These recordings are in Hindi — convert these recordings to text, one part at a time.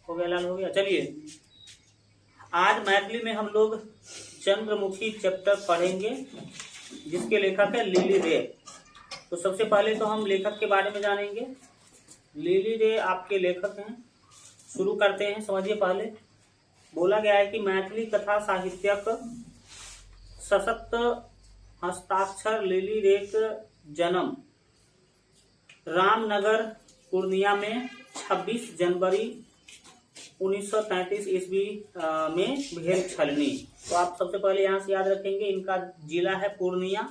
हो गया लाल, हो गया। चलिए आज मैथिली में हम लोग चंद्रमुखी चैप्टर पढ़ेंगे जिसके लेखक है लिली रे। तो सबसे पहले तो हम लेखक के बारे में जानेंगे। लिली रे आपके लेखक हैं। शुरू करते हैं। समझिए, पहले बोला गया है कि मैथिली कथा साहित्यक सशक्त हस्ताक्षर लिली रे का जन्म रामनगर पूर्णिया में 26 जनवरी 1933 ईस्वी में भेल छलनी। तो आप सबसे पहले यहाँ से याद रखेंगे, इनका जिला है पूर्णिया,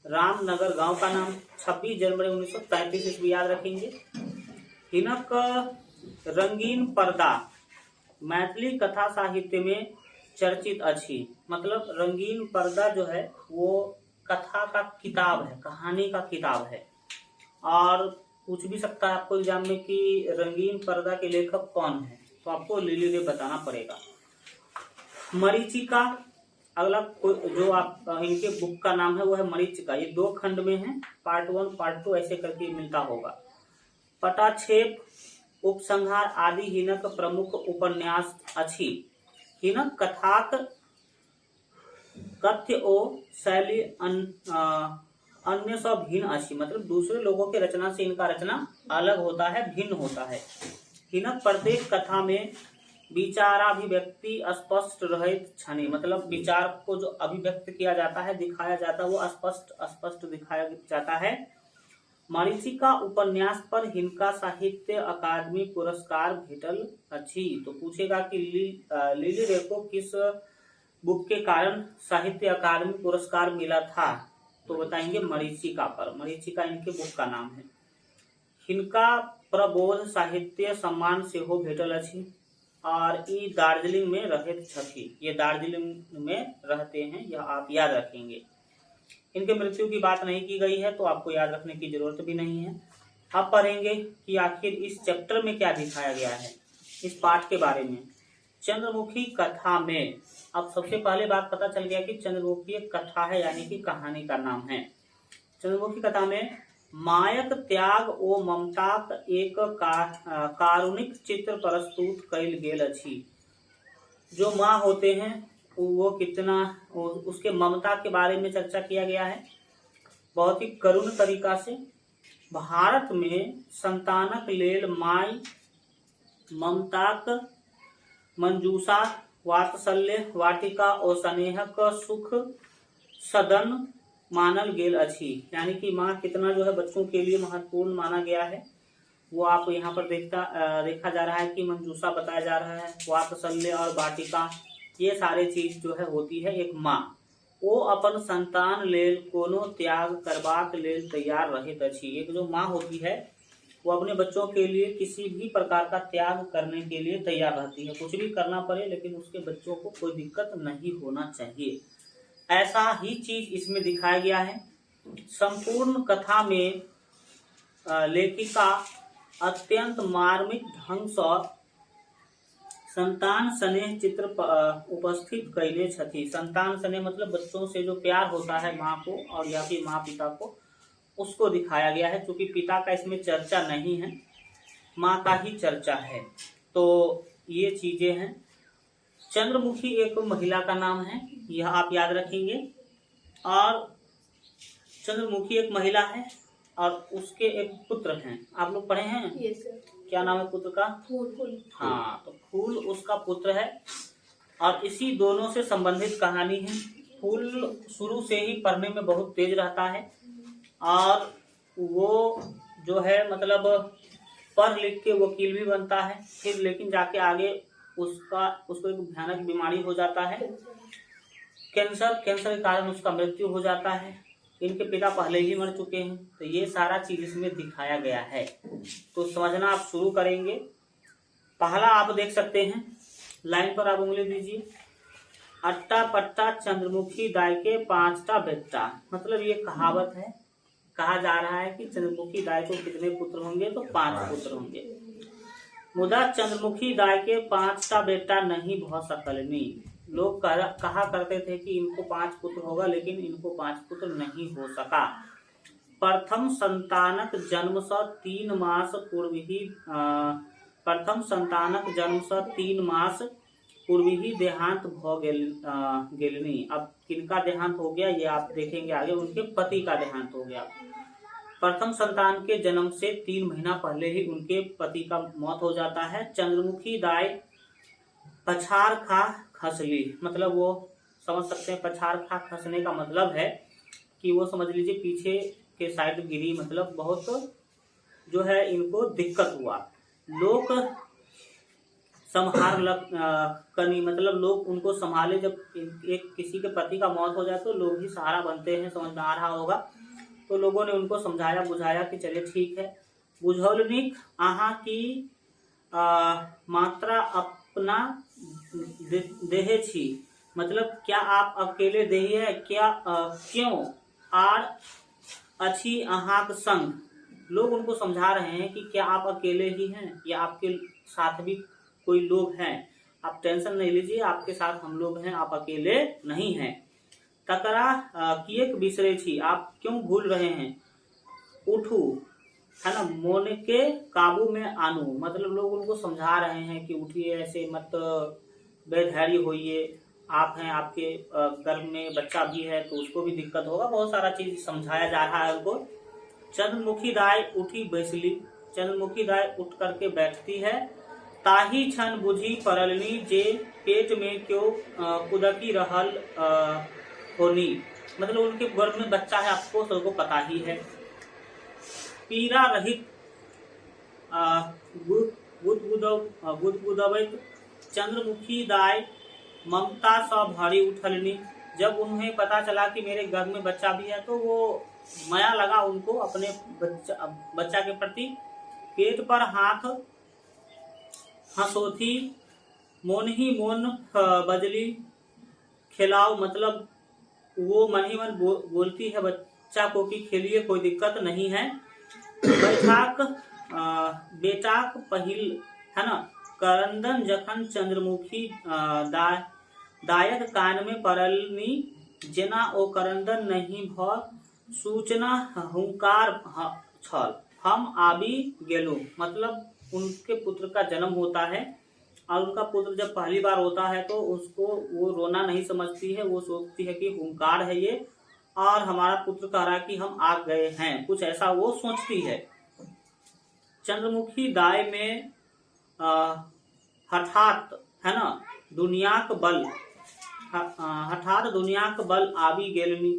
रामनगर गांव का नाम, 26 जनवरी 1933 ईस्वी याद रखेंगे। हिनक रंगीन पर्दा मैथिली कथा साहित्य में चर्चित अच्छी। मतलब रंगीन पर्दा जो है वो कथा का किताब है, कहानी का किताब है। और पूछ भी सकता है आपको एग्जाम में कि रंगीन पर्दा के लेखक कौन है, तो आपको लिली रे बताना पड़ेगा। मरीचिका, अगला जो आप इनके बुक का नाम है वो है मरीचिका। ये 2 खंड में है, पार्ट 1 पार्ट 2 ऐसे करके मिलता होगा। पटाक्षेप, उपसंहार आदि हिनक प्रमुख उपन्यास अछि। हिनक कथाक कथ्य ओ शैली अन्य सब भिन्न अछि। मतलब दूसरे लोगों के रचना से इनका रचना अलग होता है, भिन्न होता है। हिनक प्रत्येक कथा में विचाराभिव्यक्ति स्पष्ट रहित छनि। मतलब विचार को जो अभिव्यक्त किया जाता है, दिखाया जाता है, वो स्पष्ट दिखाया जाता है। मरीचिका उपन्यास पर हिनका साहित्य अकादमी पुरस्कार भेटल अछि। तो पूछेगा कि लिली रे को किस बुक के कारण साहित्य अकादमी पुरस्कार मिला था, तो बताएंगे मरीचिका पर। मरीचिका इनके बुक का नाम है। हिनका प्रबोध साहित्य सम्मान से हो भेटल अछि। और ई दार्जिलिंग में रहते छथि। ये दार्जिलिंग में रहते हैं, यह आप याद रखेंगे। इनके मृत्यु की बात नहीं की गई है, तो आपको याद रखने की जरूरत भी नहीं है। अब पढ़ेंगे कि आखिर इस चैप्टर में क्या दिखाया गया है, इस पाठ के बारे में। चंद्रमुखी कथा में अब सबसे पहले बात पता चल गया कि चंद्रमुखी एक कथा है, यानी कि कहानी का नाम है। चंद्रमुखी कथा में मायक त्याग ओ ममताक एक कारुणिक चित्र प्रस्तुत कइल गेल अछि। जो माँ होते हैं वो कितना, उसके ममता के बारे में चर्चा किया गया है बहुत ही करुण तरीका से। भारत में संतानक लेल माय ममताक मंजूषा वात्सल्य वाटिका और स्नेहक सुख सदन मानल गेल अछि। यानी कि माँ कितना जो है बच्चों के लिए महत्वपूर्ण माना गया है, वो आप यहाँ पर देखा जा रहा है कि मंजूषा बताया जा रहा है, वात्सल्य और वाटिका, ये सारे चीज जो है होती है एक माँ। वो अपन संतान लेल कोनो त्याग करबाक लेल तैयार रहत अछि। एक जो माँ होती है वो अपने बच्चों के लिए किसी भी प्रकार का त्याग करने के लिए तैयार रहती है। कुछ भी करना पड़े लेकिन उसके बच्चों को कोई दिक्कत नहीं होना चाहिए, ऐसा ही चीज इसमें दिखाया गया है। संपूर्ण कथा में लेखिका अत्यंत मार्मिक ढंग से संतान स्नेह चित्र उपस्थित कैले छथि। संतान स्नेह मतलब बच्चों से जो प्यार होता है माँ को और या फिर माँ पिता को, उसको दिखाया गया है। क्योंकि पिता का इसमें चर्चा नहीं है, माँ का ही चर्चा है। तो ये चीजें हैं। चंद्रमुखी एक महिला का नाम है, यह आप याद रखेंगे। और चंद्रमुखी एक महिला है और उसके एक पुत्र हैं। आप लोग पढ़े हैं? yes, क्या नाम है पुत्र का? फूल। हाँ, तो फूल उसका पुत्र है। और इसी दोनों से संबंधित कहानी है। फूल शुरू से ही पढ़ने में बहुत तेज रहता है और वो जो है मतलब पढ़ लिख के वकील भी बनता है। फिर लेकिन जाके आगे उसको एक भयानक बीमारी हो जाता है, कैंसर के कारण उसका मृत्यु हो जाता है। इनके पिता पहले ही मर चुके हैं। तो ये सारा चीज इसमें दिखाया गया है। तो समझना आप शुरू करेंगे। पहला आप देख सकते हैं, लाइन पर आप उंगली दीजिए। अट्टा पट्टा चंद्रमुखी दाई के 5टा बेटा। मतलब ये कहावत है, कहा जा रहा है कि चंद्रमुखी दाई को कितने पुत्र होंगे, तो 5 पुत्र होंगे। मुदा चंद्रमुखी दाई के 5टा बेटा नहीं भ सकलनी। लोग कहा करते थे कि इनको 5 पुत्र होगा, लेकिन इनको 5 पुत्र नहीं हो सका। प्रथम संतानक जन्म से 3 मास पूर्व ही प्रथम संतानक जन्म से 3 मास पूर्व ही देहांत भ गेलनी। अब किनका देहांत हो गया ये आप देखेंगे आगे, उनके पति का देहांत हो गया। प्रथम संतान के जन्म से 3 महीना पहले ही उनके पति का मौत हो जाता है। चंद्रमुखी दाई पछाड़ खा खसली, मतलब वो समझ सकते हैं पछाड़ खा खसने का मतलब है कि वो समझ लीजिए पीछे के साइड गिरी, मतलब बहुत जो है इनको दिक्कत हुआ। लोग संहार कनी, मतलब लोग उनको संभाले। जब एक किसी के पति का मौत हो जाए तो लोग ही सहारा बनते हैं, समझ में आ रहा होगा। तो लोगों ने उनको समझाया बुझाया कि चलिए ठीक है। बुझौलनिक आहा की मात्रा अपना देहे छी, मतलब क्या आप अकेले देही है क्या, क्यों आर अच्छी आहाक संग। लोग उनको समझा रहे हैं कि क्या आप अकेले ही हैं या आपके साथ भी कोई लोग हैं, आप टेंशन नहीं लीजिए, आपके साथ हम लोग हैं, आप अकेले नहीं हैं। तकरा किएक बिसरे छी, आप क्यों भूल रहे हैं। उठू, है ना, मोने के काबू में आनू, मतलब लोग उनको समझा रहे हैं कि उठिए, ऐसे मत बेधैर्य होइए, आप हैं, आपके गर्भ में बच्चा भी है तो उसको भी दिक्कत होगा, बहुत सारा चीज समझाया जा रहा है उनको। चंद्रमुखी दाई उठी बैसली, चंद्रमुखी दाई उठ करके बैठती है। ताही क्षण बुझी परलनी जे पेट में क्यों कुदकी रहल होनी, मतलब उनके गर्भ में बच्चा है, आपको सबको पता ही है। पीड़ा रहित गुदगुदबैत चंद्रमुखी दाई ममता सा भरी उठलनी, जब उन्हें पता चला कि मेरे गर्भ में बच्चा भी है तो वो माया लगा उनको अपने बच्चा के प्रति। पेट पर हाथ हंसोथी मोन ही मोन बजली खिलाओ, मतलब वो मन ही मन बोलती है बच्चा को कि खेलिए, कोई दिक्कत नहीं है। बैठाक बेटाक पहिल, है ना, करंदन जखन चंद्रमुखी दायक कान में पड़लनी, जेना ओ करंदन नहीं भ सूचना हुंकार छल, हम आबी गेलू, मतलब उनके पुत्र का जन्म होता है और उनका पुत्र जब पहली बार होता है तो उसको वो रोना नहीं समझती है, वो सोचती है कि हुंकार है ये और हमारा पुत्र कह रहा है कि हम आ गए हैं, कुछ ऐसा वो सोचती है। चंद्रमुखी दाई में हठात, है ना, दुनियाक बल, हठात दुनियाक बल आबी गेलनी,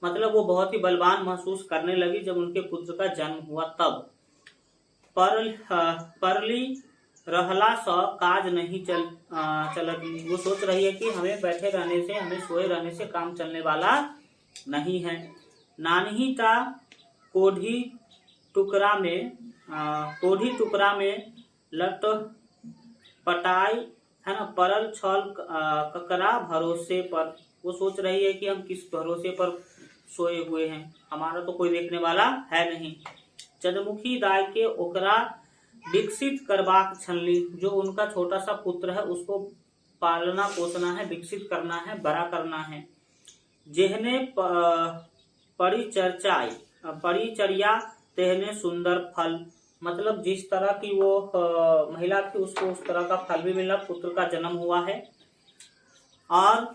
मतलब वो बहुत ही बलवान महसूस करने लगी जब उनके पुत्र का जन्म हुआ तब। परली रहला सा काज नहीं चलत, वो सोच रही है कि हमें बैठे रहने से, हमें सोए रहने से काम चलने वाला नहीं है। नानही ता कोढ़ी टुकड़ा में लट पटाई, है ना, परल छल ककरा भरोसे पर, वो सोच रही है कि हम किस भरोसे पर सोए हुए हैं, हमारा तो कोई देखने वाला है नहीं। चंद्रमुखी दाई के ओकरा विकसित करबाक छनली, जो उनका छोटा सा पुत्र है उसको पालना पोसना है, विकसित करना है, बड़ा करना है। जेहने परिचर्या तेहने सुंदर फल, मतलब जिस तरह की वो महिला थी उसको उस तरह का फल भी मिला, पुत्र का जन्म हुआ है। और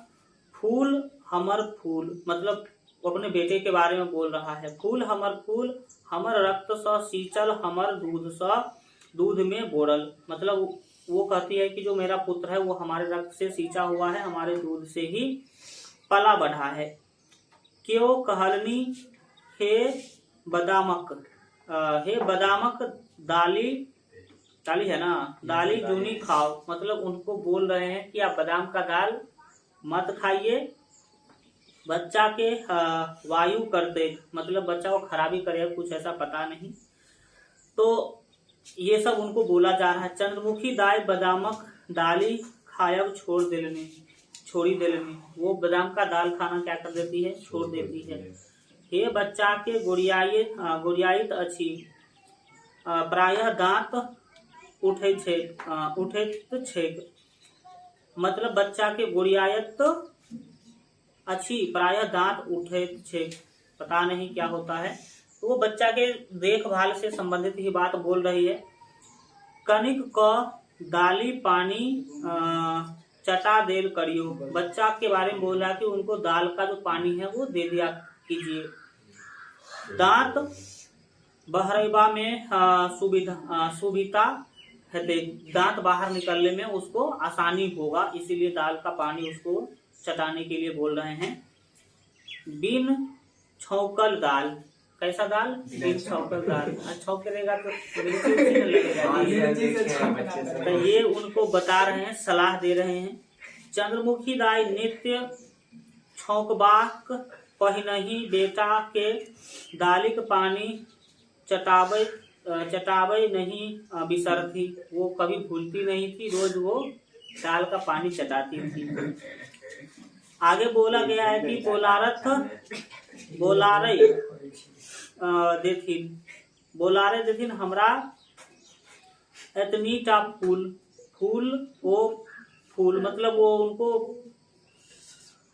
फूल हमर फूल, मतलब वो अपने बेटे के बारे में बोल रहा है। फूल, हमर रक्त सा सींचल, हमर दूध सा दूध में बोरल, मतलब वो कहती है कि जो मेरा पुत्र है वो हमारे रक्त से सींचा हुआ है, हमारे दूध से ही पला बढ़ा है। क्यों कहलनी हे बदामक दाली है ना, दाली जूनी खाओ, मतलब उनको बोल रहे हैं कि आप बादाम का दाल मत खाइए, बच्चा के वायु करते, मतलब बच्चा को खराबी करेगा, कुछ ऐसा पता नहीं, तो ये सब उनको बोला जा रहा है। चंद्रमुखी दाई बदामक दाली खायब छोड़ी देलनी, वो बादाम का दाल खाना क्या कर देती है, छोड़ देती है। हे बच्चा के गोरियाइत अच्छी, प्रायः दांत उठैत छेक, मतलब बच्चा के गोरियाइत अच्छी, प्रायः दांत उठैत छेक, पता नहीं क्या होता है, तो वो बच्चा के देखभाल से संबंधित ही बात बोल रही है। कनिक क दाली पानी चटा देल करियो। बच्चा के बारे में बोल रहा कि उनको दाल का जो पानी है वो दे दिया कीजिए। दांत बहरैबा में सुविधा है, दांत बाहर निकलने में उसको आसानी होगा, इसीलिए दाल का पानी उसको चटाने के लिए बोल रहे हैं। बिन छौंकल दाल, कैसा दाल? बिन छौंकल दाल। छौंकेगा तो लगेगा। तो ये उनको बता रहे हैं, सलाह दे रहे हैं। चंद्रमुखी दाई नित्य छौंकबाक पहिनहि बेटा के दालिक पानी चटावे नहीं बिसरती। वो कभी भूलती नहीं थी, रोज वो दाल का पानी चटाती थी। आगे बोला गया है कि बोलारे देथिन हमरा एतनीटा फूल मतलब वो उनको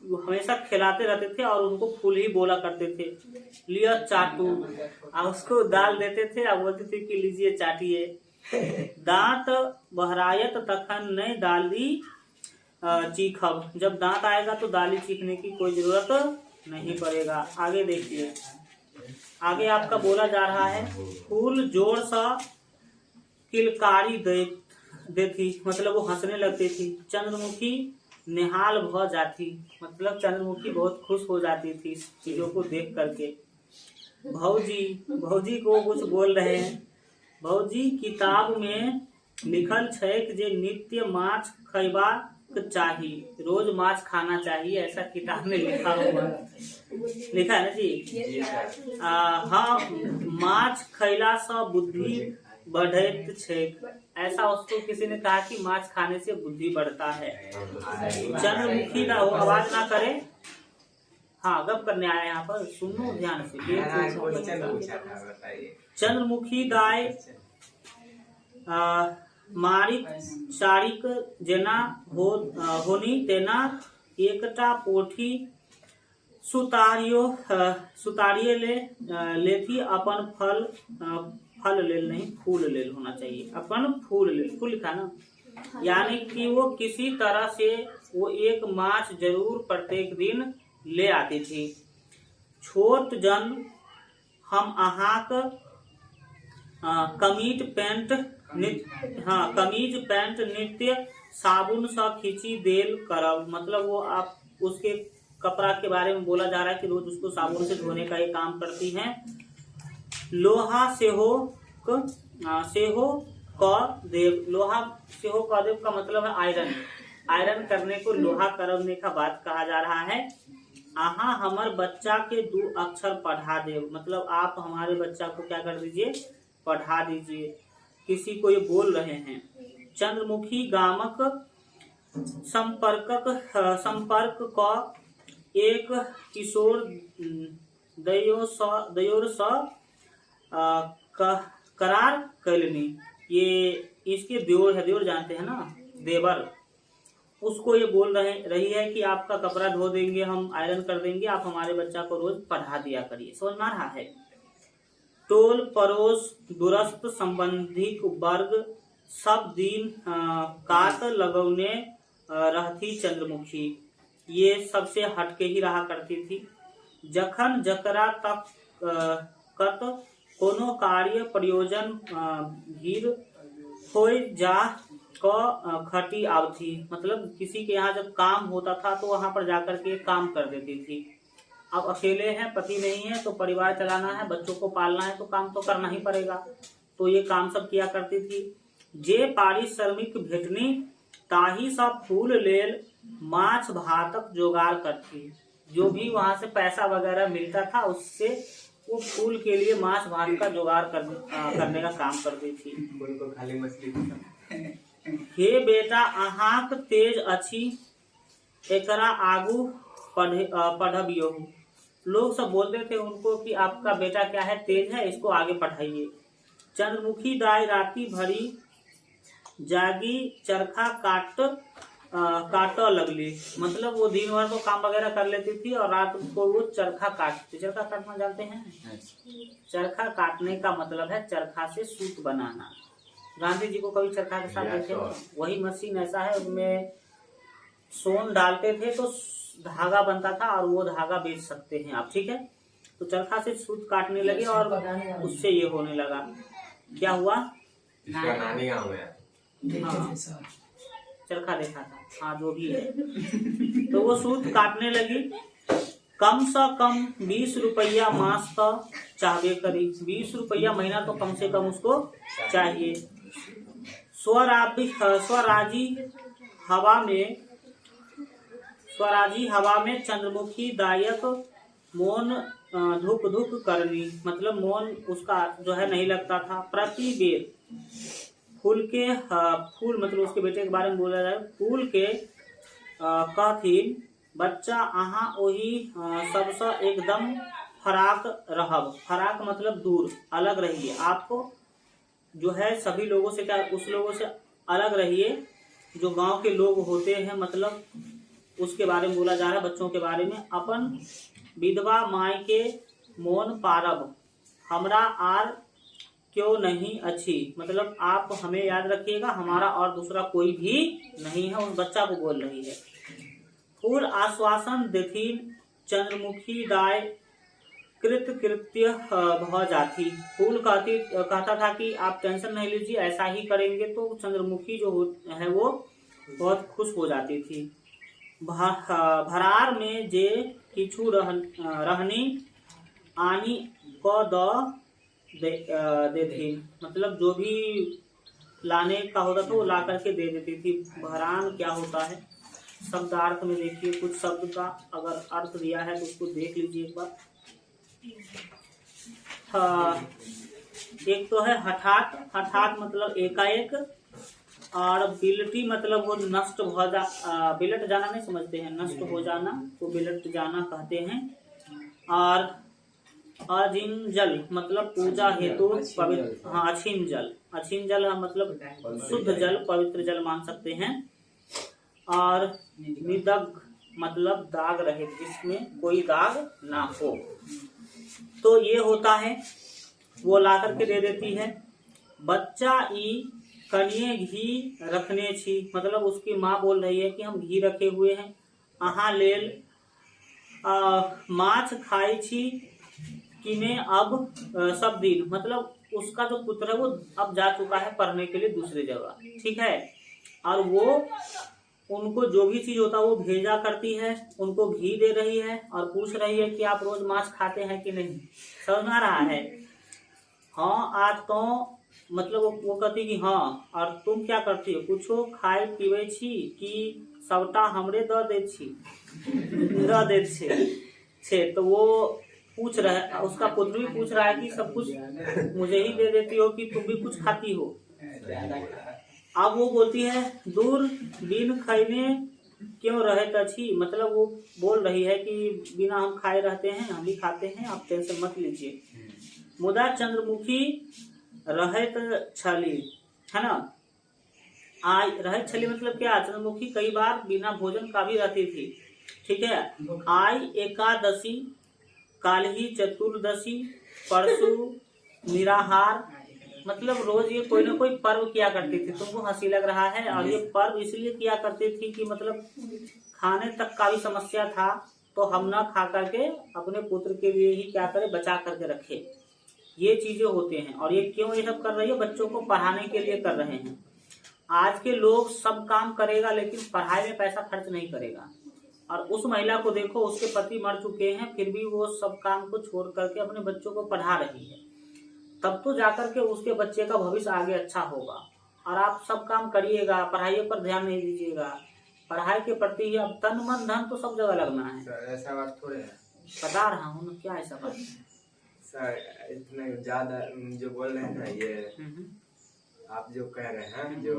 हमेशा खिलाते रहते थे और उनको फूल ही बोला करते थे। लिया चाटू, उसको दाल देते थे और बोलते थे कि लीजिए चाटिए। दांत बहरायत तखन नहीं दाली चीखब, जब दांत आएगा तो दाली चीखने की कोई जरूरत नहीं पड़ेगा। आगे देखिए, आगे आपका बोला जा रहा है फूल जोर सा किलकारी देती, मतलब वो हंसने लगती थी। चंद्रमुखी निहाल भ जाती, मतलब चंद्रमुखी बहुत खुश हो जाती थी चीजों को देख करके। भौजी को कुछ बोल रहे हैं। भौजी किताब में लिखल छेक जे नित्य माछ खैबाक चाहिए, रोज माछ खाना चाहिए, ऐसा किताब में लिखा हुआ लिखा है ना जी। हाँ, माछ खैला से बुद्धि बढ़त छेक, ऐसा उसको किसी ने कहा कि माछ खाने से बुद्धि बढ़ता है। चंद्रमुखी ना हो, आवाज ना करे। हाँ, गप करने आया यहाँ पर, सुनो ध्यान से। चंद्रमुखी दाय मारिक चारिक जेना होनी तेना एकटा पोठी सुतारिये लेथी अपन फल लेल नहीं, फूल लेल होना चाहिए, अपन फूल लेल, फूल लिखा ना, यानी कि वो किसी तरह से वो एक माछ जरूर प्रत्येक दिन ले आती थी। छोट जन हम अहाक कमीज पैंट नित्य साबुन सा खींची देल करब, मतलब वो आप उसके कपड़ा के बारे में बोला जा रहा है कि रोज उसको साबुन से धोने का ये काम करती हैं। लोहा सेहो क देव, लोहा सेहो क देव का मतलब है आयरन करने को लोहा करने का बात कहा जा रहा है। आहा हमार बच्चा के 2 अक्षर पढ़ा देव, मतलब आप हमारे बच्चा को क्या कर दीजिए, पढ़ा दीजिए, किसी को ये बोल रहे हैं। चंद्रमुखी गामक संपर्क क एक किशोर दयोर स करार कैलनी, ये इसके देवर है, देवर जानते हैं ना, देवर, उसको ये बोल रही है कि आपका कपड़ा धो देंगे, हम आयरन कर देंगे, आप हमारे बच्चा को रोज पढ़ा दिया करिए। समझ में आ रहा है। टोल पड़ोस दूरस्थ संबंधी वर्ग सब दिन कात लगौने रहती चंद्रमुखी, ये सबसे हटके ही रहा करती थी। जखन जकरा तक कत कोनो कार्य प्रयोजन भीड़ हो जा खटी आवती, मतलब किसी के यहाँ जब काम होता था तो वहां पर जाकर के काम कर देती थी। अब अकेले हैं, पति नहीं है, तो परिवार चलाना है, बच्चों को पालना है, तो काम तो करना ही पड़ेगा, तो ये काम सब किया करती थी। जे पारिश्रमिक भेटनी ताही सब फूल लेल माछ भातक जोगाड़ करती, जो भी वहां से पैसा वगैरह मिलता था उससे वो फूल के लिए माछ भात का जुगाड़ करने का काम करती थी। खाली मछली हे बेटा अहाक तेज अछि, एकरा आगू पढ़बियो। लोग सब बोलते थे उनको कि आपका बेटा क्या है, तेज है, इसको आगे पढ़ाइए। चंद्रमुखी दाई राती भरी जागी चरखा काट लगली, मतलब वो दिन भर तो काम वगैरह कर लेती थी और रात को वो चरखा काटती। चरखा काटना जानते हैं? चरखा काटने का मतलब है चरखा से सूत बनाना। गांधी जी को कभी चरखा के साथ देखे, वही मशीन ऐसा है, उसमें सोन डालते थे तो धागा बनता था और वो धागा बेच सकते हैं आप, ठीक है। तो चरखा से सूत काटने लगे और उससे ये होने लगा। क्या हुआ? नानी गाँव में चरखा देखा था, हाँ जो भी है। तो वो सूत काटने लगी। कम से कम 20 रुपया मास का चाहबे करी, 20 रुपया महीना तो कम से कम उसको चाहिए। स्वराजी हवा में चंद्रमुखी दायक मौन धुक धुक करनी, मतलब मौन उसका जो है नहीं लगता था। प्रति बेर फूल मतलब उसके बेटे के बारे में बोला जाए, फूल के कहथिन बच्चा अहाँ ओही सबसे एकदम फराक रहब। फराक मतलब दूर, अलग रहिए। आपको जो है सभी लोगों से क्या, उस लोगों से अलग रहिए जो गांव के लोग होते हैं, मतलब उसके बारे में बोला जा रहा है, बच्चों के बारे में। अपन विधवा माई के मोन पारब हमरा आर क्यों नहीं अच्छी, मतलब आप हमें याद रखिएगा, हमारा और दूसरा कोई भी नहीं है, उस बच्चा को बोल रही है। फूल आश्वासन देथिन चंद्रमुखी दाय कृत कृत्य भ जाती। फूल कहता था कि आप टेंशन नहीं लीजिए, ऐसा ही करेंगे तो चंद्रमुखी जो है वो बहुत खुश हो जाती थी। भरार में जे किछु रहनी आनी को देती, मतलब जो भी लाने का होता था वो ला करके दे देती थी। भरान क्या होता है शब्दार्थ में देखिए, कुछ शब्द का अगर अर्थ दिया है तो उसको देख लीजिए एक बार। एक तो है हठात, हठात मतलब एकाएक, और बिलटी मतलब वो नष्ट हो बिलट जाना नहीं समझते हैं, नष्ट हो जाना तो बिलट जाना कहते हैं। और अजिंजल मतलब पूजा हेतु पवित्र, हाँ अछीन जल, अछीन जल मतलब शुद्ध जल, पवित्र जल मान सकते हैं। और निदग मतलब दाग रहे, जिसमें कोई दाग ना हो, तो ये होता है, वो ला करके दे देती है। बच्चा ई कनिए घी रखने छी, मतलब उसकी माँ बोल रही है कि हम घी रखे हुए हैं। अहाँ लेल माछ खाई छी कि मैं अब सब दिन, मतलब उसका जो पुत्र है वो अब जा चुका है पढ़ने के लिए दूसरी जगह, ठीक है। और वो उनको जो भी चीज होता है वो भेजा करती है, उनको घी दे रही है और पूछ रही है कि आप रोज मांस खाते हैं कि नहीं, समझ में आ रहा है। हाँ आज तो मतलब वो कहती कि हाँ, और तुम क्या करती हो, कुछो खाए पीवे छी कि सबटा हमरे द दे छे। तो वो पूछ रहा है, उसका पुत्र भी पूछ रहा है कि सब कुछ मुझे ही दे देती हो कि तुम भी कुछ खाती हो। अब वो बोलती है दूर बिन खैने क्यों रहे तछी, मतलब वो बोल रही है कि बिना हम खाए रहते हैं, हम भी खाते हैं, आप टेंशन मत लीजिए। मुदा चंद्रमुखी रहत छली, है ना, आई रहत छली मतलब क्या, चंद्रमुखी कई बार बिना भोजन का भी रहती थी, ठीक है। आई एकादशी, काल्हि चतुर्दशी, परसु निराहार, मतलब रोज ये कोई ना कोई पर्व किया करती थी। तुमको हंसी लग रहा है, और ये पर्व इसलिए किया करती थी कि मतलब खाने तक का भी समस्या था, तो हम ना खा करके अपने पुत्र के लिए ही क्या करें, बचा करके रखे। ये चीजें होते हैं। और ये क्यों ये सब कर रही है, बच्चों को पढ़ाने के लिए कर रहे हैं। आज के लोग सब काम करेगा लेकिन पढ़ाई में पैसा खर्च नहीं करेगा। और उस महिला को देखो, उसके पति मर चुके हैं, फिर भी वो सब काम को छोड़ करके अपने बच्चों को पढ़ा रही है, तब तो जाकर के उसके बच्चे का भविष्य आगे अच्छा होगा। और आप सब काम करिएगा, पढ़ाई पर ध्यान नहीं दीजिएगा, पढ़ाई के प्रति अब तन मन धन तो सब जगह लगना है। सर ऐसा बात थोड़े है, बता रहा हूँ ना, क्या ऐसा बात है सर, इतना ज्यादा जो बोल रहे हैं ना, ये आप जो कह रहे हैं, जो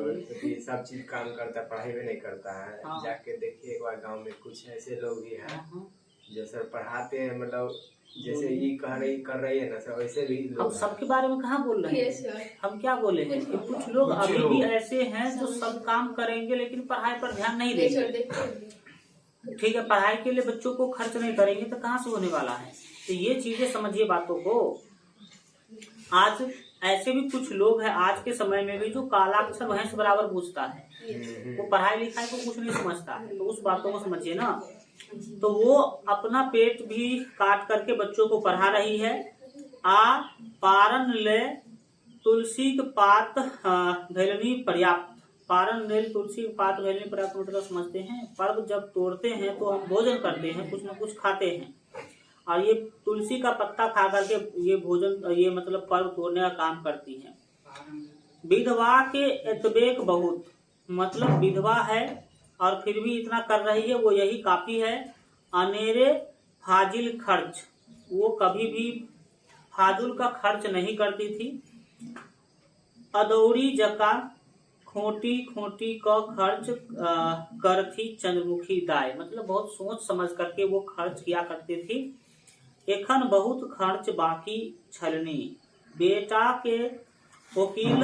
सब चीज काम करता है, पढ़ाई में नहीं करता है। हाँ। जाके देखिए एक बार गांव में कुछ ऐसे लोग भी हैं जो सर पढ़ाते हैं, मतलब जैसे ये कर रही है ना सर, वैसे भी हम लोग सबके बारे में कहाँ बोल रहे हैं, हम क्या बोले हैं कि कुछ लोग अभी भी ऐसे हैं जो सब काम करेंगे लेकिन पढ़ाई पर ध्यान नहीं देंगे, ठीक है। पढ़ाई के लिए बच्चों को खर्च नहीं करेंगे तो कहाँ से होने वाला है। तो ये चीजें समझिए बातों को। आज ऐसे भी कुछ लोग हैं आज के समय में भी जो काला अक्षर भैंस बराबर पूछता है, वो पढ़ाई लिखाई को कुछ नहीं समझता है। तो उस बातों को समझिए ना। तो वो अपना पेट भी काट करके बच्चों को पढ़ा रही है। आ पारन ले तुलसी के पात भेलनी पर्याप्त। पारन ले तुलसी के पात भेलनी पर्याप्त मतलब समझते हैं, पर्व जब तोड़ते हैं तो हम भोजन करते हैं, कुछ न कुछ खाते हैं, और ये तुलसी का पत्ता खा करके ये भोजन, ये मतलब पर्व तोड़ने का काम करती है। विधवा के एतबेक बहुत, मतलब विधवा है और फिर भी इतना कर रही है, वो यही काफी है। अनेरे फाजिल खर्च, वो कभी भी फाजुल का खर्च नहीं करती थी। अदौरी जका खोटी खोटी का खर्च करती चंद्रमुखी दाय, मतलब बहुत सोच समझ करके वो खर्च किया करती थी। एखन बहुत खर्च बाकी छलनी, बेटा के वकील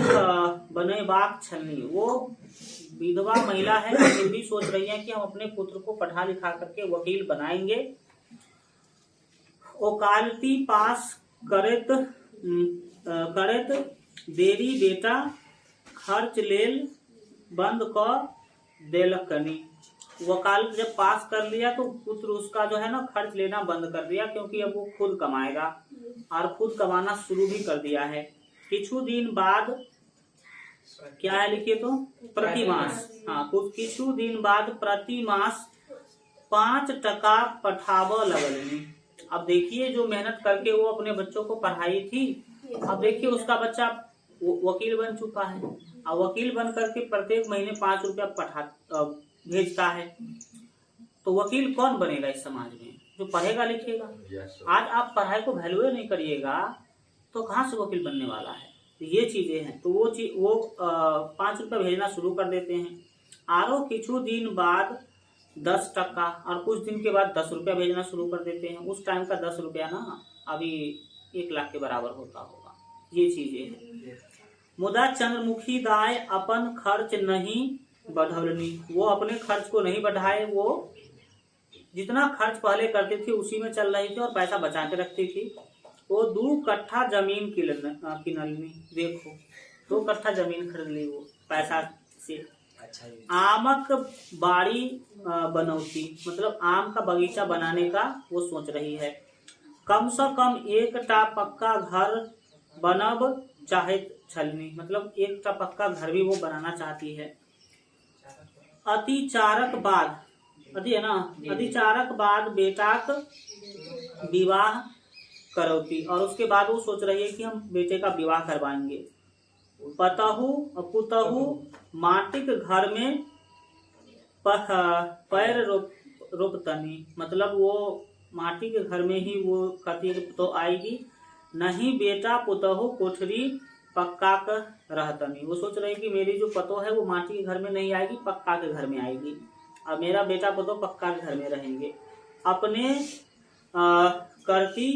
बनेबाक छलनी। वो विधवा महिला है, फिर भी सोच रही है कि हम अपने पुत्र को पढ़ा लिखा करके वकील बनाएंगे। ओकालती पास करत देरी बेटा खर्च लेल बंद कर देलकनी। वकालत जब पास कर लिया तो पुत्र उसका जो है ना खर्च लेना बंद कर दिया, क्योंकि अब वो खुद कमाएगा और खुद कमाना शुरू भी कर दिया है। किछु दिन बाद क्या है लिखिए तो प्रतिमास, हाँ कुछ किछु दिन बाद प्रतिमास 5 टका पठाव लगलनी। अब देखिए जो मेहनत करके वो अपने बच्चों को पढ़ाई थी, अब देखिए उसका बच्चा वकील बन चुका है, और वकील बन करके प्रत्येक महीने 5 रुपया भेजता है। तो वकील कौन बनेगा इस समाज में? जो पढ़ेगा लिखेगा। आज आप पढ़ाई को वैल्यू नहीं करिएगा तो कहाँ से वकील बनने वाला है? तो ये चीजें हैं। तो वो 5 रुपया भेजना शुरू कर देते हैं। आरो किछु दिन बाद 10 टका, और कुछ दिन के बाद 10 रुपया भेजना शुरू कर देते हैं। उस टाइम का 10 रुपया ना अभी 1 लाख के बराबर होता होगा। ये चीजें हैं। मुदा चंद्रमुखी दाय अपन खर्च नहीं बढ़ौलनी, वो अपने खर्च को नहीं बढ़ाए। वो जितना खर्च पहले करती थी उसी में चल रही थी और पैसा बचा के रखती थी। वो 2 कट्ठा जमीन किनलनी, देखो 2 कट्ठा जमीन खरीद ली वो पैसा से। आमक बाड़ी बनौती, मतलब आम का बगीचा बनाने का वो सोच रही है। कम से कम 1टा पक्का घर बनब चाहे छलनी, मतलब 1टा पक्का घर भी वो बनाना चाहती है। अतिचारक बाद बेटाक विवाह करौती, और उसके बाद वो सोच रही है कि हम बेटे का विवाह करवाएंगे। पुतहु माटिक घर में पैर रोपतनी, मतलब वो माटी के घर में ही वो कहती है तो आएगी। नहीं बेटा पुतहु कोठरी पक्का कर रहतनी, वो सोच रही कि मेरी जो पतो है वो माटी के घर में नहीं आएगी, पक्का के घर में आएगी, और मेरा बेटा पतो पक्का के घर में रहेंगे। अपने करती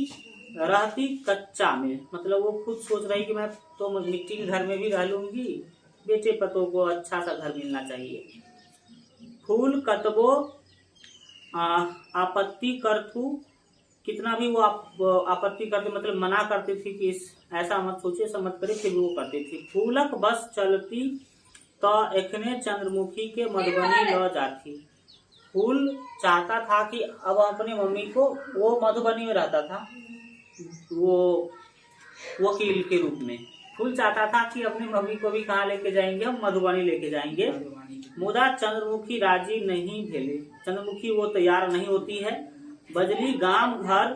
रहती कच्चा में, मतलब वो खुद सोच रही कि मैं तो मिट्टी के घर में भी रह लूंगी, बेटे पतो को अच्छा सा घर मिलना चाहिए। फूल कतबो आपत्ति करथू, कितना भी वो आपत्ति करते, मतलब मना करती थी कि ऐसा मत सोचे, ऐसा मत करे, फिर वो करती थी। फूलक बस चलती तो एखने चंद्रमुखी के मधुबनी ल जाती। फूल चाहता था कि अब अपनी मम्मी को, वो मधुबनी में रहता था वो वकील के रूप में, फूल चाहता था कि अपनी मम्मी को भी कहाँ लेके जाएंगे, हम मधुबनी लेके जाएंगे। मुदा चंद्रमुखी राजी नहीं भेले, चंद्रमुखी वो तैयार नहीं होती है। बजली गांव घर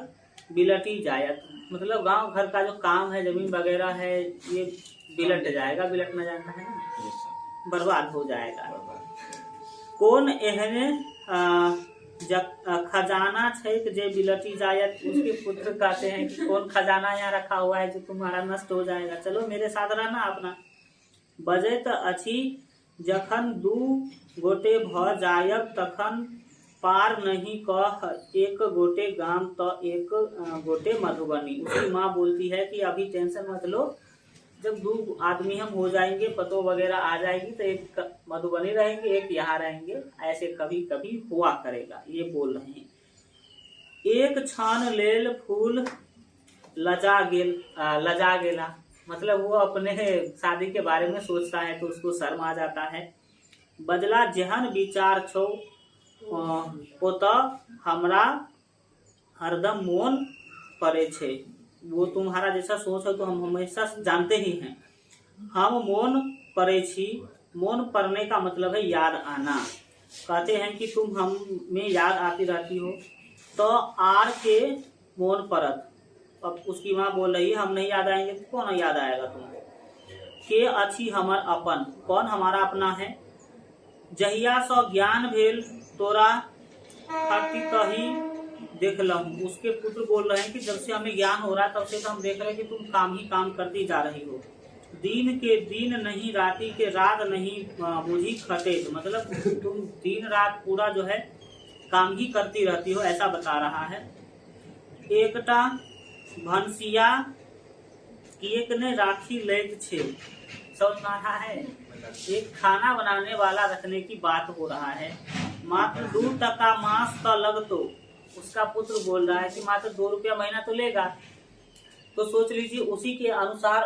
बिलटी जायत, मतलब गांव घर का जो काम है, जमीन वगैरह है, ये बिलट जाएगा, बिलटना जानता है ना, बर्बाद हो जाएगा। कौन एहने खजाना है जे बिलटी जायत, उसके पुत्र कहते हैं कि कौन खजाना यहाँ रखा हुआ है जो तुम्हारा नष्ट हो जाएगा, चलो मेरे साथ रहना अपना। बजैत अछि जखन 2 गोटे भ जायब तखन पार नहीं कह, 1 गोटे गांव तो 1 गोटे मधुबनी। उसकी माँ बोलती है कि अभी टेंशन मत लो, जब 2 आदमी हम हो जाएंगे, पतो वगैरह आ जाएगी, तो 1 मधुबनी रहेंगे, 1 यहाँ रहेंगे, ऐसे कभी कभी हुआ करेगा, ये बोल रहे हैं। 1 छान लेल फूल लजा गेला, मतलब वो अपने शादी के बारे में सोचता है तो उसको शर्म आ जाता है। बजला जेहन विचार छो ओत हमरा हरदम मोन पड़े छे। वो तुम्हारा जैसा सोच है तो हम हमेशा जानते ही हैं। हम मोन पड़े छी, मोन पड़ने का मतलब है याद आना। कहते हैं कि तुम हम में याद आती रहती हो तो आर के मोन परत। अब उसकी माँ बोल रही है हम नहीं याद आएंगे तो कौन याद आएगा तुमको। के अच्छी हमर अपन, कौन हमारा अपना है। जहिया सो ज्ञान भेल तोरा खाती तही देख लहूं। उसके पुत्र बोल रहे हैं कि जब से हमें ज्ञान हो रहा है तब से तो हम देख रहे हैं कि तुम काम ही काम करती जा रही हो। दिन के दिन नहीं राती के रात नहीं मुझी खटे, मतलब तुम दिन रात पूरा जो है काम ही करती रहती हो, ऐसा बता रहा है। एकटा भंसिया एक ने राखी लेग छे, समझ में रहा है। एक खाना बनाने वाला रखने की बात हो रहा है। मात्र 2 टका मास का लग तो, उसका पुत्र बोल रहा है कि मात्र 2 रुपया महीना तो लेगा। तो सोच लीजिए उसी के अनुसार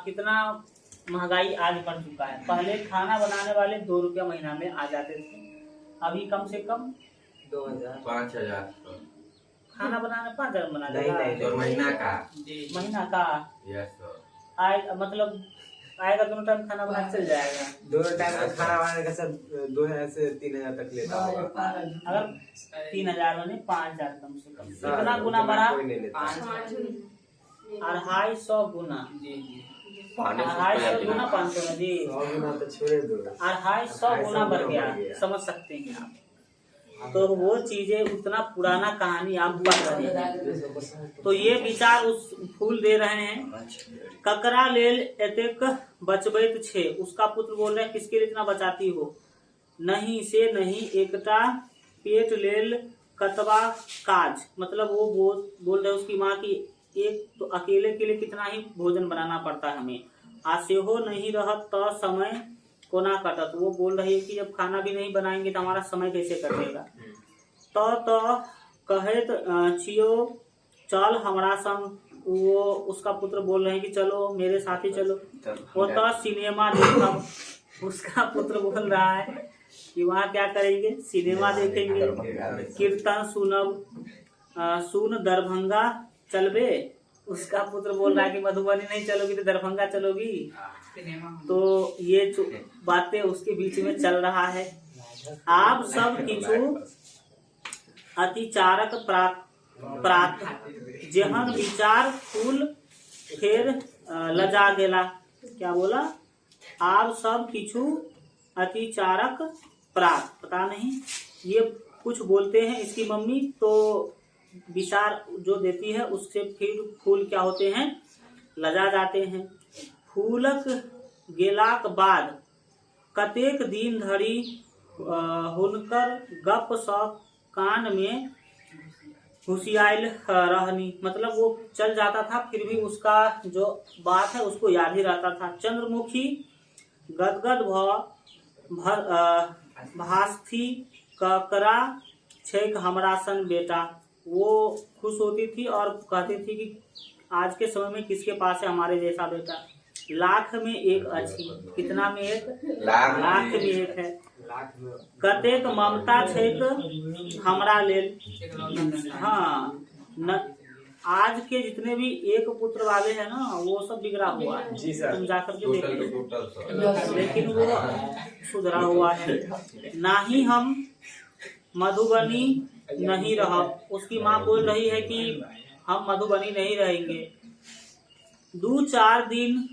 कितना महंगाई आज बढ़ चुका है। पहले खाना बनाने वाले 2 रुपया महीना में आ जाते थे, अभी कम से कम 2000 5000 खाना बनाने 5000 बना नहीं, देगा। महीना का। महीना का आए, मतलब आएगा दोनों टाइम खाना बना चल जाएगा। दोनों टाइम का खाना बनाने का सब 2000 से 3000 तक लेता होगा। अगर 3000 बने 5000 कम से कम। कितना गुना बढ़ा? 250 गुना। 250 गुना 500 जी, 100 गुना तो छोड़े दो, 250 गुना बढ़ गया। समझ सकते हैं आप। तो वो चीजें उतना पुराना कहानी आप पढ़ रहे हैं। तो ये विचार उस फूल दे रहे हैं। ककरा लेल एतेक बचबैत छे, उसका पुत्र बोल रहे हैं किसके लिए इतना बचाती हो। नहीं से नहीं एकटा पेट लेल कतबा काज, मतलब वो बोल रहे उसकी माँ की एक तो अकेले के लिए कितना ही भोजन बनाना पड़ता है हमें। आसेहो नहीं रहत तो समय कोना कटत, वो बोल रही है कि जब खाना भी नहीं बनाएंगे तो हमारा समय कैसे कटेगा। तो कहेत छियो चल हमारा संग, वो उसका पुत्र बोल रहे हैं कि चलो मेरे साथ ही चलो। वो तो सिनेमा देखब, उसका पुत्र बोल रहा है कि वहाँ क्या करेंगे, सिनेमा देखेंगे, कीर्तन सुनब, सुन दरभंगा चलबे। उसका पुत्र बोल रहा है कि मधुबनी नहीं चलोगी तो दरभंगा चलोगी। तो ये बातें उसके बीच में चल रहा है। आप सब किछु अतिचारक प्रात जेहन विचार फूल फिर लजा गेला। क्या बोला? आप सब किछु अतिचारक प्रात, पता नहीं ये कुछ बोलते हैं इसकी मम्मी, तो विचार जो देती है उससे फिर फूल क्या होते हैं, लजा जाते हैं। फूलक गेलाक बाद कतेक दिन धरि हुनकर गप सप कान में घुसियाल रहनी, मतलब वो चल जाता था फिर भी उसका जो बात है उसको याद ही रहता था। चंद्रमुखी गदगद भास्थी ककरा छेक हमरा सन बेटा, वो खुश होती थी और कहती थी कि आज के समय में किसके पास है हमारे जैसा बेटा। लाख में एक अच्छी, कितना में एक? लाख में एक है। कतेक ममता छेक हमरा लेल। हाँ न, आज के जितने भी एक पुत्र वाले हैं ना वो सब बिगड़ा हुआ है जी सर, तुम जाकर के देखिए, लेकिन वो सुधरा हुआ है। ना ही हम मधुबनी नहीं रहा, उसकी माँ बोल रही है कि हम मधुबनी नहीं रहेंगे। 2-4 दिन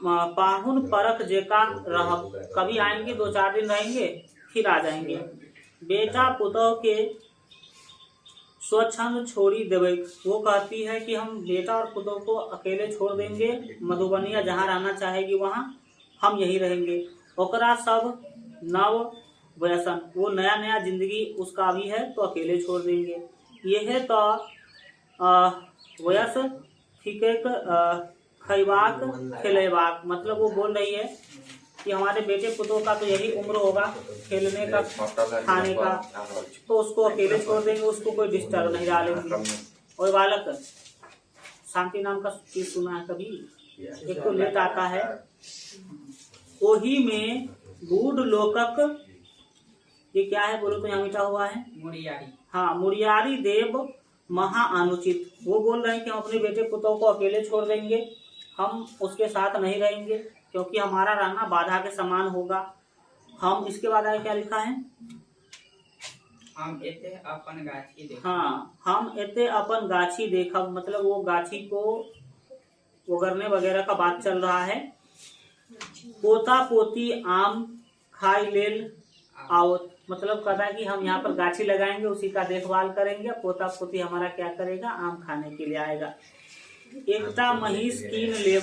पाहुन परख जेका रह, कभी आएंगे 2-4 दिन रहेंगे फिर आ जाएंगे। बेटा पुतोह के स्वच्छंद छोड़ी देवे, वो कहती है कि हम बेटा और पुतोह को अकेले छोड़ देंगे, मधुबनी या जहाँ रहना चाहेगी वहाँ हम यही रहेंगे। ओकरा सब नव व्यसन, वो नया नया जिंदगी उसका भी है तो अकेले छोड़ देंगे। ये है तो वयस ठीक खैबाक खेलेबाक, मतलब वो बोल रही है कि हमारे बेटे पुतों का तो यही उम्र होगा खेलने का खाने का, तो उसको अकेले छोड़ देंगे, उसको कोई डिस्टर्ब नहीं डालेंगे। और बालक शांति नाम का चीज सुना है कभी? एक तो लेट आता है। ओही में गूढ़ लोकक, ये क्या है बोलो तो यहाँ मिटा हुआ है मुड़ियारी। हाँ, मुड़ियारी देव महा अनुचित। वो बोल रहे हैं कि हम अपने बेटे पुतों को अकेले छोड़ देंगे, हम उसके साथ नहीं रहेंगे क्योंकि हमारा रहना बाधा के समान होगा। हम इसके बाद आगे क्या लिखा है, हम एते अपन गाछी देखब। हाँ, हम एते अपन गाछी देखब, मतलब वो गाछी को उगरने वगैरह का बात चल रहा है। पोता पोती आम खाई लेल आवत, मतलब कहता है कि हम यहाँ पर गाछी लगाएंगे, उसी का देखभाल करेंगे, पोता पोती हमारा क्या करेगा, आम खाने के लिए आएगा। एकता महिष कीन लेब,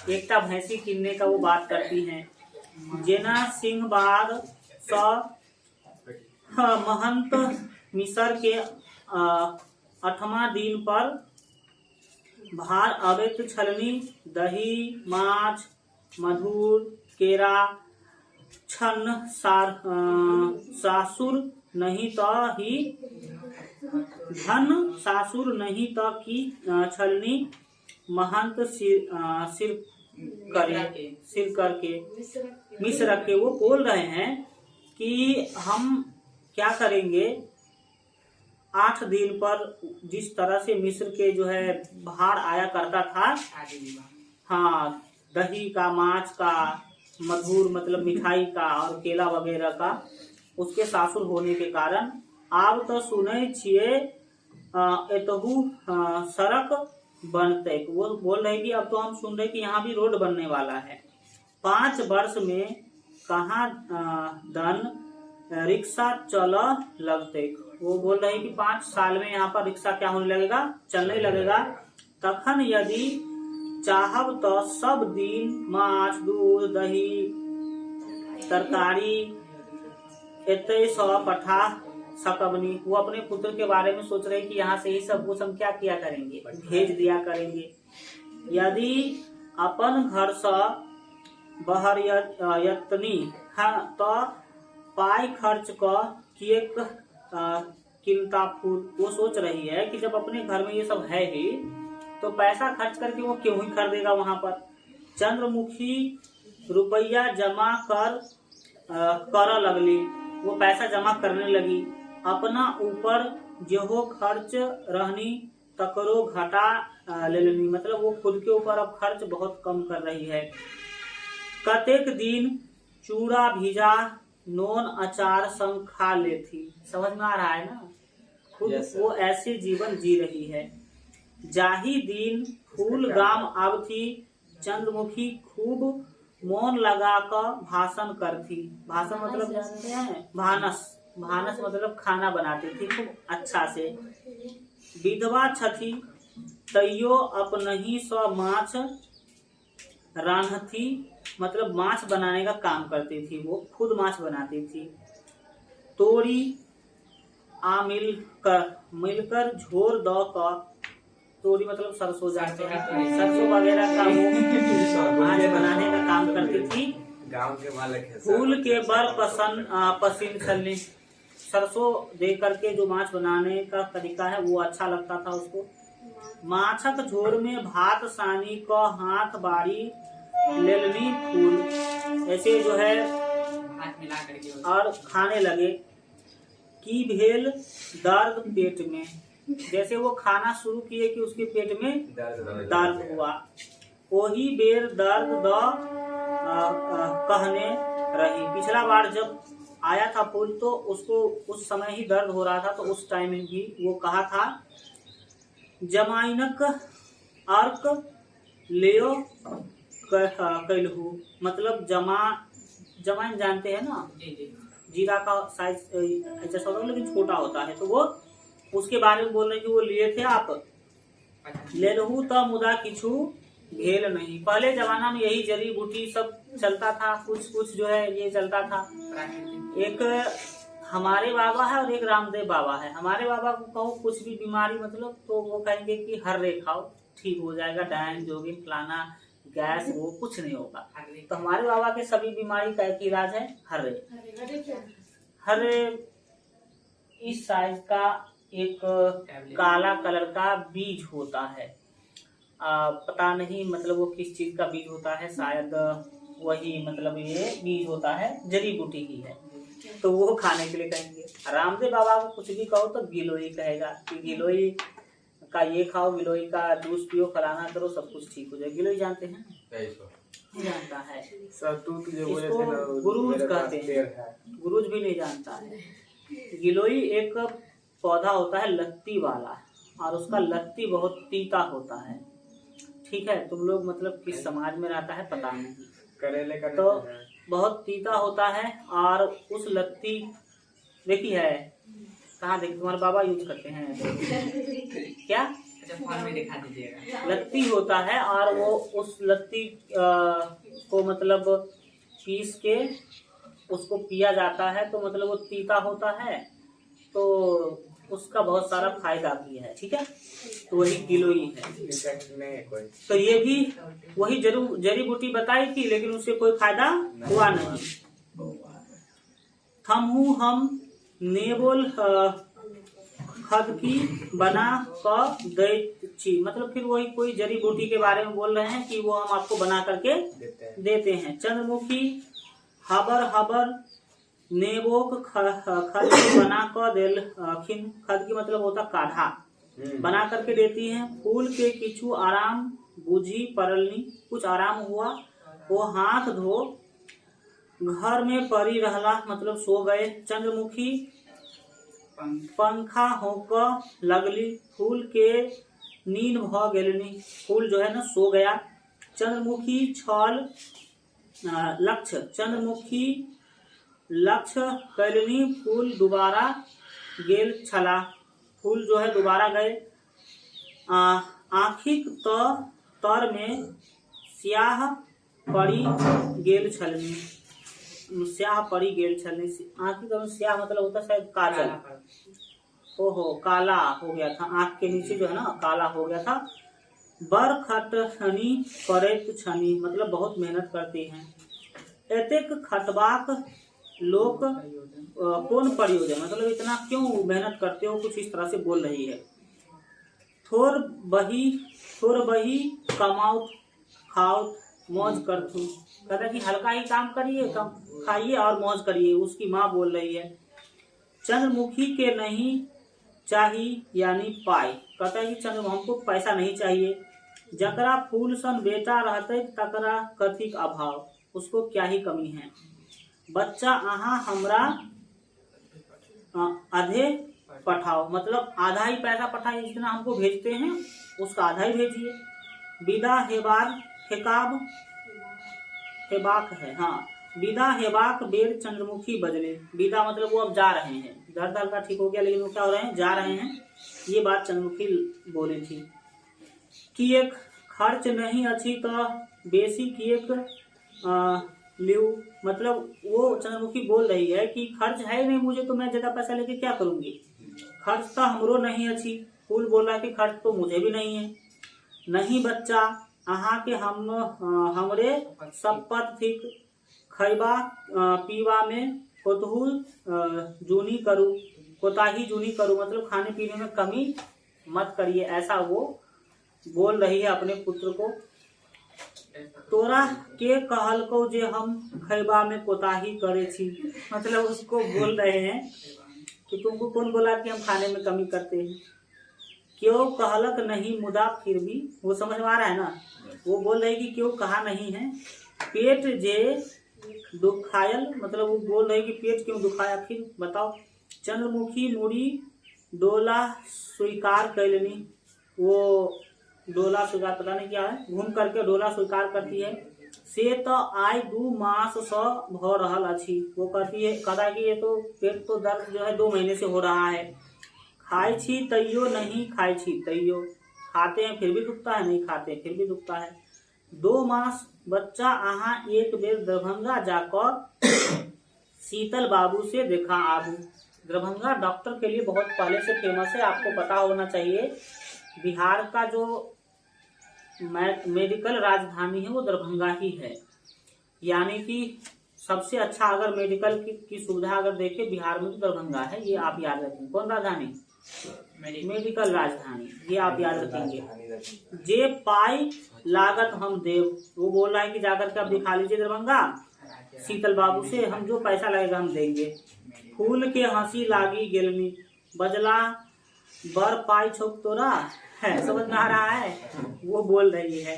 एकता भैंसी किनने का वो बात करती हैं। जेना सिंह बाद स महंत मिसर के 8वां दिन पर भार अवैत छलनी, दही माछ मधुर केरा छन्न सासुर नहीं तो ही धन, सासुर नहीं तो की छलनी महंत सिर करके मिश्र के। वो बोल रहे हैं कि हम क्या करेंगे, 8 दिन पर जिस तरह से मिस्र के जो है भार आया करता था, हाँ, दही का माछ का मधुर मतलब मिठाई का और केला वगैरह का, उसके सासुर होने के कारण आब तो सुने छिए एतहु सड़क बनते। वो बोल रहे कि अब तो हम सुन रहे कि यहाँ भी रोड बनने वाला है। 5 वर्ष में कहाँ दन रिक्शा चल लगते। वो बोल रहे कि 5 साल में यहाँ पर रिक्शा क्या होने लगेगा, चलने लगेगा। तखन यदि चाहब तो सब दिन माछ दूध दही तरकारी एते सब पठा सकबनी। वो अपने पुत्र के बारे में सोच रहे कि यहाँ से ही सब कुछ हम क्या किया करेंगे, भेज दिया करेंगे। यदि अपन घर से बहर यत्नी हाँ तो पाई खर्च क किएक किनता फूल। वो सोच रही है कि जब अपने घर में ये सब है ही तो पैसा खर्च करके वो क्यों ही खरीदेगा वहां पर। चंद्रमुखी रुपया जमा कर लगली, वो पैसा जमा करने लगी। अपना ऊपर जो खर्च रहनी तकरो घटा ले लेनी, मतलब वो खुद के ऊपर अब खर्च बहुत कम कर रही है। कतेक दिन चूड़ा भिजा नोन अचार संग खा लेती। समझ में आ रहा है ना, खुद वो ऐसे जीवन जी रही है। जाही दिन फूल गाम आवती, चंद्रमुखी खूब मौन लगा कर भाषण करती। भाषण मतलब जानते हैं, भानस, भानस मतलब खाना बनाती थी खूब अच्छा से। विधवा छथी तैयो अपनही सौ माछ रान्हती, मतलब माछ बनाने का काम करती थी, वो खुद माछ बनाती थी। तोड़ी आ मिलकर झोर द कर, तोड़ी मतलब सरसों जानते हैं, सरसों वगैरह का वो माछ बनाने का काम करती थी। गांव के मालिक है। फूल के बर पसीन छलनी, सरसों दे करके जो माछ बनाने का तरीका है वो अच्छा लगता था उसको। माछक झोर में भात सानी को हाथ बारी लेलनी फूल, ऐसे जो है हाथ मिला करके और खाने लगे। की भेल दर्द पेट में, जैसे वो खाना शुरू किए कि उसके पेट में दर्द हुआ। वही बेर दर्द द कहने रही। पिछला बार जब आया था फूल तो उसको उस समय ही दर्द हो रहा था, तो उस टाइम भी वो कहा था जमाइनक अर्क लेओ कैलहू, मतलब जमाइन जानते हैं ना, जीरा का साइज ऐसा होता है लेकिन छोटा होता है, तो वो उसके बारे में बोल रहे कि वो लिए थे आप। ले लहू तो मुदा किछु भेल नहीं। पहले जमाना में यही जड़ी बूटी सब चलता था, कुछ जो है ये चलता था। एक हमारे बाबा है और एक रामदेव बाबा है। हमारे बाबा को कहो कुछ भी बीमारी मतलब तो वो कहेंगे कि हर्रे खाओ ठीक हो जाएगा, डायन जोगिन फलाना गैस वो कुछ नहीं होगा। तो हमारे बाबा के सभी बीमारी का एक इलाज है हर्रे। हर्रे इस साइज का एक काला कलर का बीज होता है, पता नहीं मतलब वो किस चीज का बीज होता है, शायद वही मतलब ये बीज होता है, जड़ी बूटी ही है, तो वो खाने के लिए कहेंगे। रामदेव बाबा को कुछ भी कहो तो गिलोई कहेगा कि गिलोई का ये खाओ, गिलोई का जूस पियो, फलाना करो, सब कुछ ठीक हो जाए। गिलोई जानते हैं? नहीं जानता है, सतूत जो बोले इसको थे ना, गुरूज मेरे पास कहते पेड़ हैं, है। गुरूज भी नहीं जानता है। गिलोई एक पौधा होता है लत्ती वाला, और उसका लत्ती बहुत तीता होता है। ठीक है, तुम लोग मतलब किस समाज में रहता है पता नहीं, करेले का तो नहीं है। बहुत तीता होता है। और उस लत्ती देखी है, कहाँ देखी, तुम्हारे बाबा यूज करते हैं क्या? अच्छा, फोन में दिखा दीजिएगा। लत्ती होता है, और वो उस लत्ती को मतलब पीस के उसको पिया जाता है, तो मतलब वो तीता होता है, तो उसका बहुत सारा फायदा भी है। ठीक है, तो वही गिलोई है। इफेक्ट नहीं है कोई। तो ये भी वही जड़ी बूटी बताई थी, लेकिन उससे कोई फायदा हुआ नहीं। थमहु हम नेबोल खदकी बना क दैत छी, मतलब फिर वही कोई जड़ी बूटी के बारे में बोल रहे हैं कि वो हम आपको बना करके देते हैं। चंद्रमुखी हबर हबर नेबोक खदकी बना क देल खिन, खदकी मतलब होता काढ़ा, बना करके देती हैं। फूल के किछु आराम बुझी परलनी, कुछ आराम हुआ, वो हाथ धो घर में पड़ी रहला, मतलब सो गए। चंद्रमुखी पंखा होक लगली, फूल के नींद भ गेलनी, फूल जो है ना सो गया। चंद्रमुखी छल लक्ष्य, चंद्रमुखी लक्ष्य कैलनी, फूल दोबारा गेल छला, फूल जो है दोबारा गए। आँखिक तर में स्याह पड़ी गेल छलनी, स्याह पड़ी गेल छलनी, आँखिक तर में स्याह मतलब होता है शायद काजल, ओहो काला हो गया था, आँख के नीचे जो है ना काला हो गया था। बर खटनी करैत छनी, मतलब बहुत मेहनत करती हैं। एतेक खटबाक लोक कौन प्रयोजन, मतलब इतना क्यों मेहनत करते हो, कुछ इस तरह से बोल रही है। थोर बही कमाओ खाओ मौज करतू, कहता कि हल्का ही काम करिए, कम खाइए और मौज करिए, उसकी माँ बोल रही है। चंद्रमुखी के नहीं चाहिए यानी पाई, कहता है कि चंद्र हमको पैसा नहीं चाहिए। जकरा फूल सन बेटा रहते तकरा कथिक अभाव, उसको क्या ही कमी है। बच्चा अहाँ हमरा आधे पठाओ, मतलब आधा ही पैसा पठाइए, जितना हमको भेजते हैं उसका आधा ही भेजिए। विदा हेबार हेकाब हेबाक है, हाँ विदा हेबाक बेर चंद्रमुखी बजले, विदा मतलब वो अब जा रहे हैं, दर्द हल्का ठीक हो गया लेकिन वो क्या हो रहे हैं, जा रहे हैं। ये बात चंद्रमुखी बोली थी कि एक खर्च नहीं अच्छी तो बेसी की एक लियो, मतलब वो चंद्रमुखी बोल रही है कि खर्च है ही नहीं मुझे, तो मैं ज्यादा पैसा लेके क्या करूंगी, खर्च तो हमरो नहीं अच्छी। फूल बोला कि खर्च तो मुझे भी नहीं है। नहीं बच्चा अहाँ के हमरे सपत थिक, खैबा पीवा में कोतहू जूनी करू, कोताही जूनी करू, मतलब खाने पीने में कमी मत करिए, ऐसा वो बोल रही है अपने पुत्र को। तोरा के कहल को जे हम खैबा में कोताही करे छी, मतलब उसको बोल रहे हैं कि तुमको कौन बोला कि हम खाने में कमी करते हैं। क्यों कहलक नहीं मुदा फिर भी, वो समझ में आ रहा है ना, वो बोल रहे कि क्यों कहा नहीं है। पेट जे दुखायल, मतलब वो बोल रहे कि पेट क्यों दुखाया, फिर बताओ। चंद्रमुखी मुड़ी डोला स्वीकार कैलनी, वो डोला स्वीकार पता नहीं क्या है, घूम करके डोला स्वीकार करती है। से तो आय 2 मास स भ रहल अछि, वो कहती है, कहता है कि ये तो पेट तो दर्द जो है 2 महीने से हो रहा है। खाई छी तैयो नहीं खाई छी तैयो, खाते हैं फिर भी दुखता है, नहीं खाते फिर भी दुखता है। 2 मास बच्चा अहाँ एक बेर दरभंगा जाकर शीतल बाबू से देखा आबू, दरभंगा डॉक्टर के लिए बहुत पहले से फेमस है, आपको पता होना चाहिए। बिहार का जो मेडिकल राजधानी है वो दरभंगा ही है, यानी कि सबसे अच्छा अगर मेडिकल की सुविधा अगर देखें बिहार में तो दरभंगा है, ये आप याद रखें। कौन राजधानी? मेडिकल राजधानी, ये आप याद रखेंगे। राजधानी रखनी। जे पाई लागत हम देव, वो बोल रहा है कि जाकर के आप दिखा लीजिए दरभंगा शीतल बाबू से, हम जो पैसा लगेगा हम देंगे। फूल के हंसी लागी गेलनी, बजला बर पाई छोक तोरा है, समझ में आ रहा है, वो बोल रही है।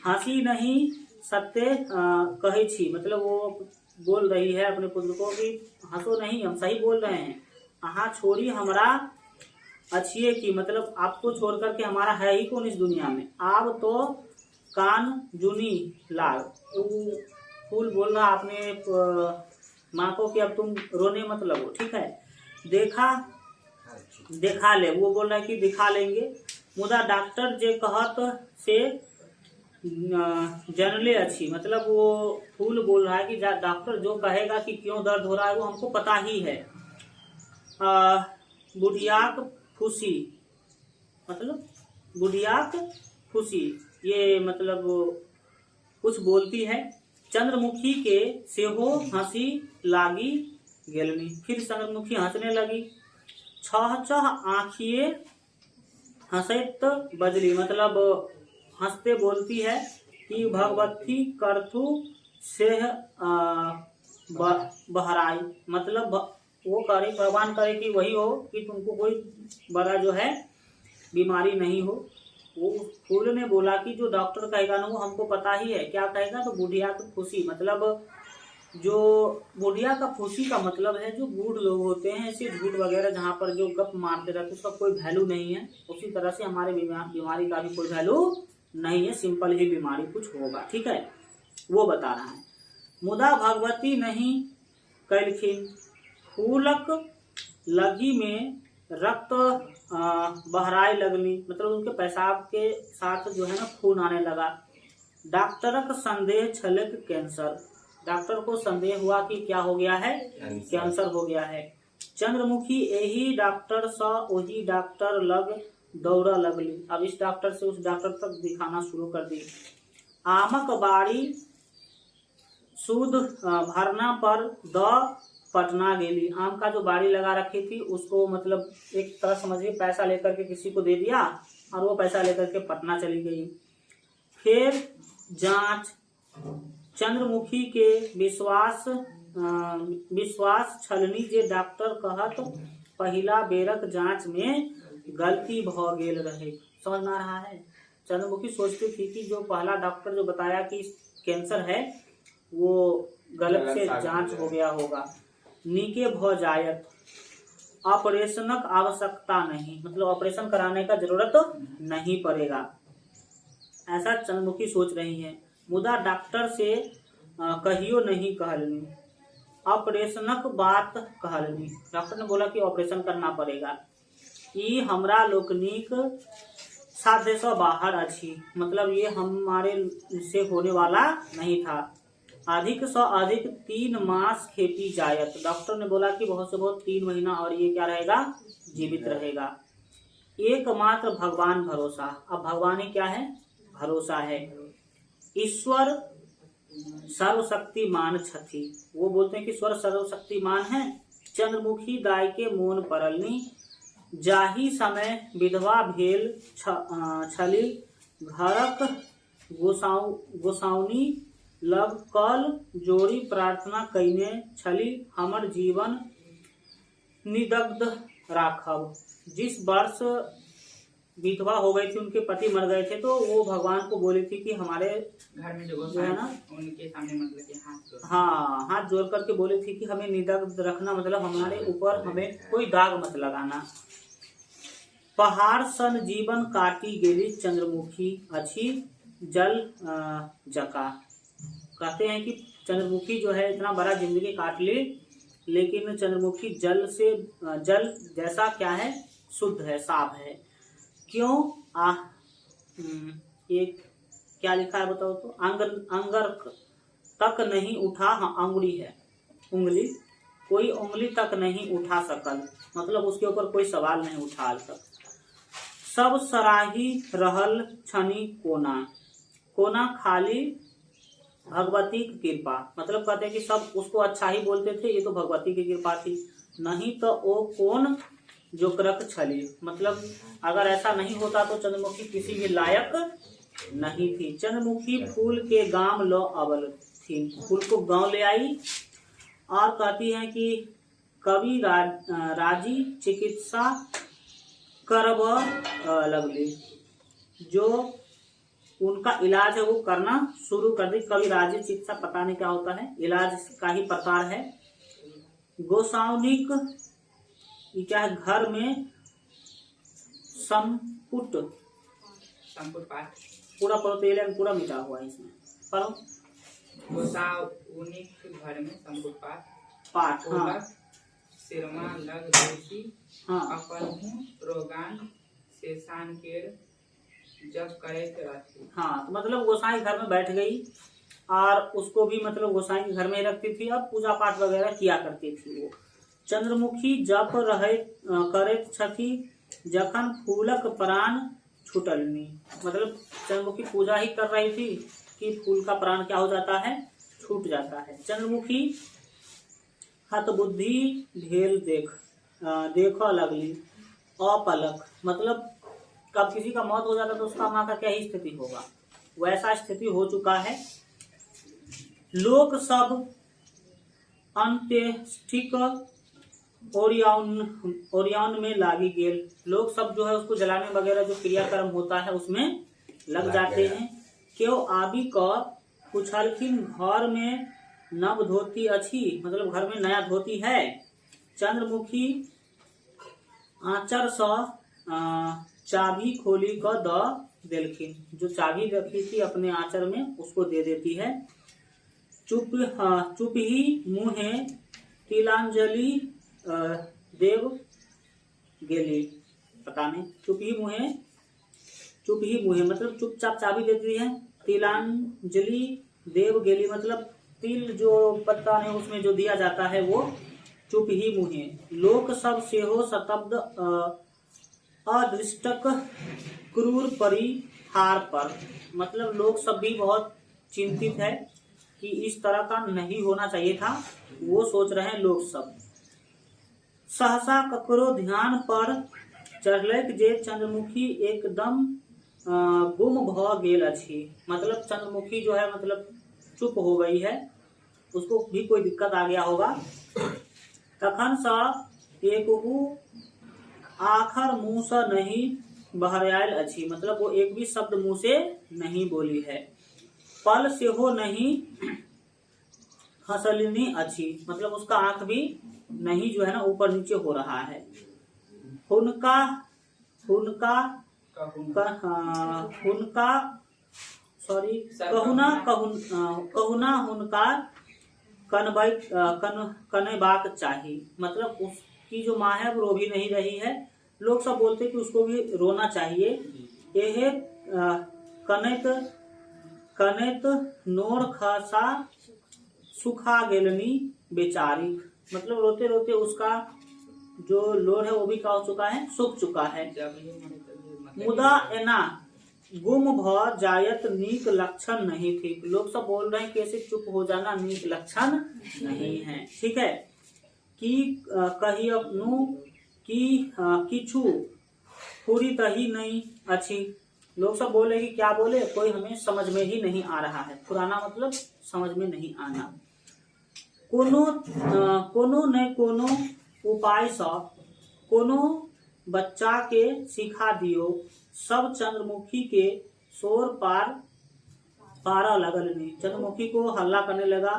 हंसी नहीं सत्य कही छी, मतलब वो बोल रही है अपने पुत्र को कि हंसो नहीं, हम सही बोल रहे हैं। आहा छोरी हमारा अच्छिए की, मतलब आपको छोड़ करके हमारा है ही कौन इस दुनिया में, आप तो कान जुनी लाल। फूल बोल रहा आपने माँ को कि अब तुम रोने मत लगो, ठीक है। देखा ले, वो बोल रहा है कि दिखा लेंगे। मुदा डॉक्टर जे कहत से जनरली अच्छी, मतलब वो फूल बोल रहा है कि डॉक्टर जो कहेगा कि क्यों दर्द हो रहा है वो हमको पता ही है। बुढ़ियाक खुशी, मतलब बुढ़ियाक खुशी, ये मतलब कुछ बोलती है। चंद्रमुखी के सेहो हंसी लागी गेलनी, फिर चंद्रमुखी हंसने लगी। छह छह आँखिए हंसैत बजली, मतलब हंसते बोलती है कि भगवती करथु से बहराई, मतलब वो करे, भगवान करे कि वही हो कि तुमको कोई बड़ा जो है बीमारी नहीं हो। वो फूल ने बोला कि जो डॉक्टर कहेगा ना वो हमको पता ही है, क्या कहेगा, तो बुढ़िया की खुशी, मतलब जो बुढ़िया का खुशी का मतलब है जो बूढ़ लोग होते हैं ऐसे झूठ वगैरह जहाँ पर जो गप मारते रहते उसका कोई वैल्यू नहीं है, उसी तरह से हमारे बीमारी का भी कोई वैल्यू नहीं है, सिंपल ही बीमारी कुछ होगा, ठीक है, वो बता रहा है। मुदा भगवती नहीं कैलखिन, फूलक लगी में रक्त बहराए लगनी, मतलब उनके पेशाब के साथ जो है ना खून आने लगा। डॉक्टरक संदेह छलक कैंसर, डॉक्टर को संदेह हुआ कि क्या हो गया है, कैंसर हो गया है। चंद्रमुखी यही डॉक्टर सा वही डॉक्टर लग दौड़ा लगली, अब इस डॉक्टर से उस डॉक्टर तक दिखाना शुरू कर दी। आमक बाड़ी सूद भरना पर द पटना गेली, आम का जो बाड़ी लगा रखी थी उसको मतलब एक तरह समझिए पैसा लेकर के किसी को दे दिया और वो पैसा लेकर के पटना चली गई। फिर जांच, चंद्रमुखी के विश्वास छलनी जे डॉक्टर कहत पहिला बेरक जांच में गलती भ गेल रहे, समझ में आ रहा है। चंद्रमुखी सोचती थी कि जो पहला डॉक्टर जो बताया कि कैंसर है वो गलत से जांच हो गया होगा। नीके भ जायत, ऑपरेशनक आवश्यकता नहीं, मतलब ऑपरेशन कराने का जरूरत नहीं पड़ेगा, ऐसा चंद्रमुखी सोच रही है। मुदा डॉक्टर से कहियो नहीं कहलनी, ऑपरेशनक बात कहलनी, डॉक्टर ने बोला कि ऑपरेशन करना पड़ेगा। ई हमरा लोकनिक साध्य से बाहर अच्छी, मतलब ये हमारे से होने वाला नहीं था। अधिक से अधिक 3 मास खेती जायत, डॉक्टर ने बोला कि बहुत से बहुत 3 महीना और ये क्या रहेगा, जीवित रहेगा। एकमात्र भगवान भरोसा, अब भगवान ही क्या है, भरोसा है। ईश्वर सर्वशक्तिमान छथि, वो बोलते हैं कि ईश्वर सर्वशक्तिमान है। चंद्रमुखी दाय के मोन परलनी, जाही समय विधवा भेल छली, घरक गोसाउनी लग कल जोड़ी प्रार्थना कईने छली, हमर जीवन निदग्ध राखब। जिस वर्ष विधवा हो गई थी, उनके पति मर गए थे, तो वो भगवान को बोली थी कि हमारे घर में जो है ना उनके सामने मतलब कि हाथ जोड़ करके बोली थी कि हमें निदग्ध रखना, मतलब हमारे ऊपर हमें कोई दाग मत लगाना। पहाड़ सन जीवन काटी गेली चंद्रमुखी अच्छी जल जका, कहते हैं कि चंद्रमुखी जो है इतना बड़ा जिंदगी काट ली, लेकिन चंद्रमुखी जल जैसा क्या है, शुद्ध है, साफ है। क्यों ये क्या लिखा है बताओ तो, अंगर तक नहीं उठा, हाँ अंगुली है, उंगली, कोई उंगली तक नहीं उठा सकल, मतलब उसके ऊपर कोई सवाल नहीं उठा आज तक। सब सराही रहल छनी कोना, कोना खाली भगवती की कृपा, मतलब कहते हैं कि सब उसको अच्छा ही बोलते थे, ये तो भगवती की कृपा थी, नहीं तो वो कौन जोकरक छली, मतलब अगर ऐसा नहीं होता तो चंद्रमुखी किसी भी लायक नहीं थी। चंद्रमुखी फूल के गांव लो अवल थी, फूल को गांव ले आई। और कहती है कि कवि राजी चिकित्सा करब लगली, जो उनका इलाज है वो करना शुरू कर दी। कवि राजी चिकित्सा पता नहीं क्या होता है, इलाज का ही प्रकार है। गोसाउनिक ये क्या है, घर में संपुट पाठ पूरा पढ़ो, पूरा मिटा हुआ है इसमें, पढ़ो। गोसाउनिक घर में संपुट पाठ हाँ। सिरमा लग दोषी हाँ अपन रोगान शेषान केर जब करे रहती। हाँ, तो मतलब गोसाई घर में बैठ गई और उसको भी मतलब गोसाई के घर में ही रखती थी और पूजा पाठ वगैरह किया करती थी वो। चंद्रमुखी जप रहे करत छथि जखन फूलक प्राण छूटलनी, मतलब चंद्रमुखी पूजा ही कर रही थी कि फूल का प्राण क्या हो जाता है, छूट जाता है। चंद्रमुखी हत बुद्धि भेल देख लगली अपलक, मतलब कब किसी का मौत हो जाता तो उसका माँ का क्या ही स्थिति होगा, वैसा स्थिति हो चुका है। लोग सब अंत्येष्टिक ओरियन में लागी गेल, लोग सब जो है उसको जलाने वगैरह जो क्रियाक्रम होता है उसमें लग जाते हैं। क्यों आबी का पूछलखिन घर में नव धोती अच्छी, मतलब घर में नया धोती है। चंद्रमुखी आंचर सा चाबी खोली को द देलखिन, जो चाबी रखी थी अपने आंचर में उसको दे देती है। चुप ही मुहे तिलांजलि देव गेली, पता नहीं, चुप ही मुहे मतलब चुपचाप चाबी देती है। तिलांजलि देव गेली मतलब तिल जो पत्ता है उसमें जो दिया जाता है वो चुप ही मुहे। लोक सब सेहो सतब्द अदृष्टक क्रूर परिहार पर, मतलब लोग सब भी बहुत चिंतित है कि इस तरह का नहीं होना चाहिए था, वो सोच रहे हैं लोग सब। सहसा ककरो ध्यान पर चढ़लक जे चंद्रमुखी एकदम गुम भ गेल अछि, मतलब चंद्रमुखी जो है मतलब चुप हो गई है, उसको भी कोई दिक्कत आ गया होगा। तखन सा एकहु आखर मुंह से नहीं बहरायल अच्छी, मतलब वो एक भी शब्द मुंह से नहीं बोली है। पल से हो नहीं हंसलिनी अच्छी, मतलब उसका आंख भी नहीं जो है ना ऊपर नीचे हो रहा है। हुनका सॉरी कहुना हुनका कनबाक चाहिए, मतलब उसकी जो माँ है वो रो भी नहीं रही है, लोग सब बोलते कि उसको भी रोना चाहिए। यह कनैत नोर खसा सुखा गेलनी बेचारी, मतलब रोते रोते उसका जो लोर है वो भी क्या हो चुका है, सूख चुका है। मुदा एना गुम भ जायत नीक लक्षण नहीं थी, लोग सब बोल रहे हैं कि ऐसे चुप हो जाना नीक लक्षण नहीं है, ठीक है। कि कहियनु कि किछु पूरी तही नहीं अच्छी, लोग सब बोले कि क्या बोले, कोई हमें समझ में ही नहीं आ रहा है। पुराना मतलब समझ में नहीं आना। कोनो न कोनो उपाय सा कोनो बच्चा के सिखा दियो, सब चंद्रमुखी के शोर पारा लगल नहीं, चंद्रमुखी को हल्ला करने लगा।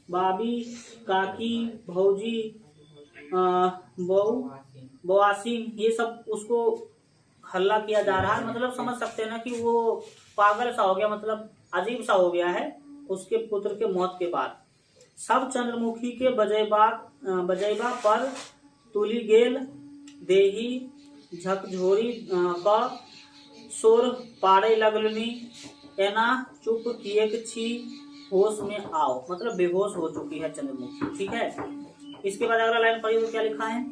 बाबी काकी भौजी बवासीन ये सब उसको हल्ला किया जा रहा है, मतलब समझ सकते हैं ना कि वो पागल सा हो गया, मतलब अजीब सा हो गया है उसके पुत्र के मौत के बाद। सब चंद्रमुखी के बजैबा पर तुली गेल, देही झकझोरी का शोर पाड़े लगलनी, एना चुप किएक छी होश में आओ, मतलब बेहोश हो चुकी है चंद्रमुखी, ठीक है। इसके बाद अगला लाइन पढ़िए तो क्या लिखा है,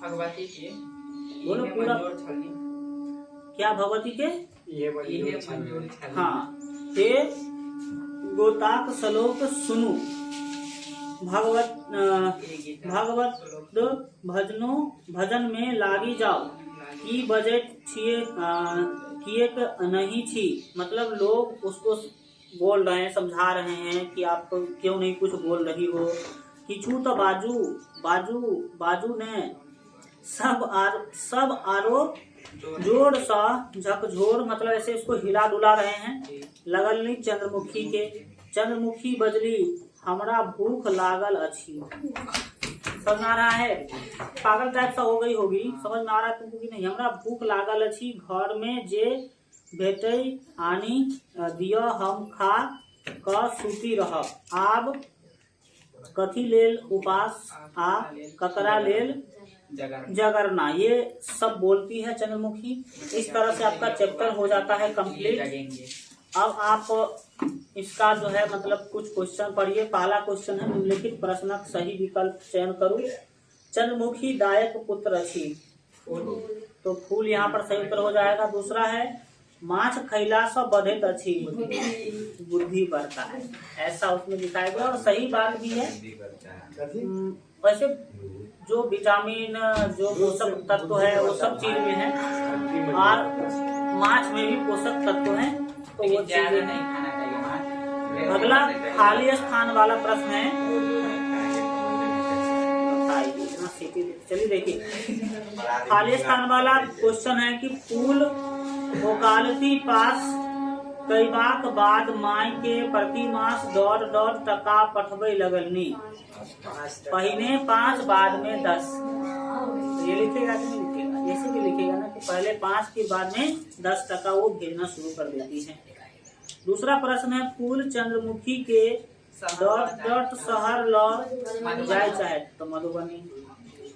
भगवती के बोलो पूरा, क्या भगवती के हाँ, हे गोताक श्लोक सुनु, भागवत भजन में लागी जाओ की बजट किए नहीं छी। मतलब लोग उसको बोल रहे हैं, समझा रहे हैं कि आप क्यों नहीं कुछ बोल रही हो। किचू तो बाजू ने सब आरो जोर सा झकझोर, मतलब ऐसे इसको हिला डुला रहे हैं। लगलनी चंद्रमुखी बजली हमरा भूख लागल अच्छी। समझ में आ रहा है? पागल टाइप सा हो गई होगी, समझ में आ रहा है तुमको कि नहीं? हमरा भूख लागल अच्छी, घर में जे भेटै आनी दिया हम खा क सूती रह। आब कथी लेल उपास आ ककरा लेल जगरना। ये सब बोलती है चंद्रमुखी। इस तरह से आपका चैप्टर हो जाता है कंप्लीट। अब आप इसका जो है मतलब कुछ क्वेश्चन पढ़िए। पहला क्वेश्चन है निम्नलिखित प्रश्नक सही विकल्प चयन करो। चंद्रमुखी दायक पुत्र अच्छी, तो फूल यहाँ पर सही उत्तर हो जाएगा। दूसरा है माछ खैला से बढ़त अच्छी, बुद्धि बढ़ता है, ऐसा उसमें दिखाया गया और सही बात भी है। वैसे जो विटामिन जो पोषक तत्व है वो सब चीज में है और माछ में भी पोषक तत्व है, तो वो चीजें नहीं खाना चाहिए माछ। अगला खाली स्थान वाला प्रश्न है, चलिए देखिए। खाली स्थान वाला क्वेश्चन है कि फूल ओकालती पास कईबाक बाद माय के प्रति मास दौड़ टका पठबे लगलनी। पहिने 5 बाद में 10। ये लिखेगा कि नहीं लिखेगा? ऐसे भी लिखेगा ना कि पहले 5 के बाद में 10 टका वो भेजना शुरू कर देती है। दूसरा प्रश्न है फूल चंद्रमुखी के डॉट शहर ल जाए चाहे तो मधुबनी।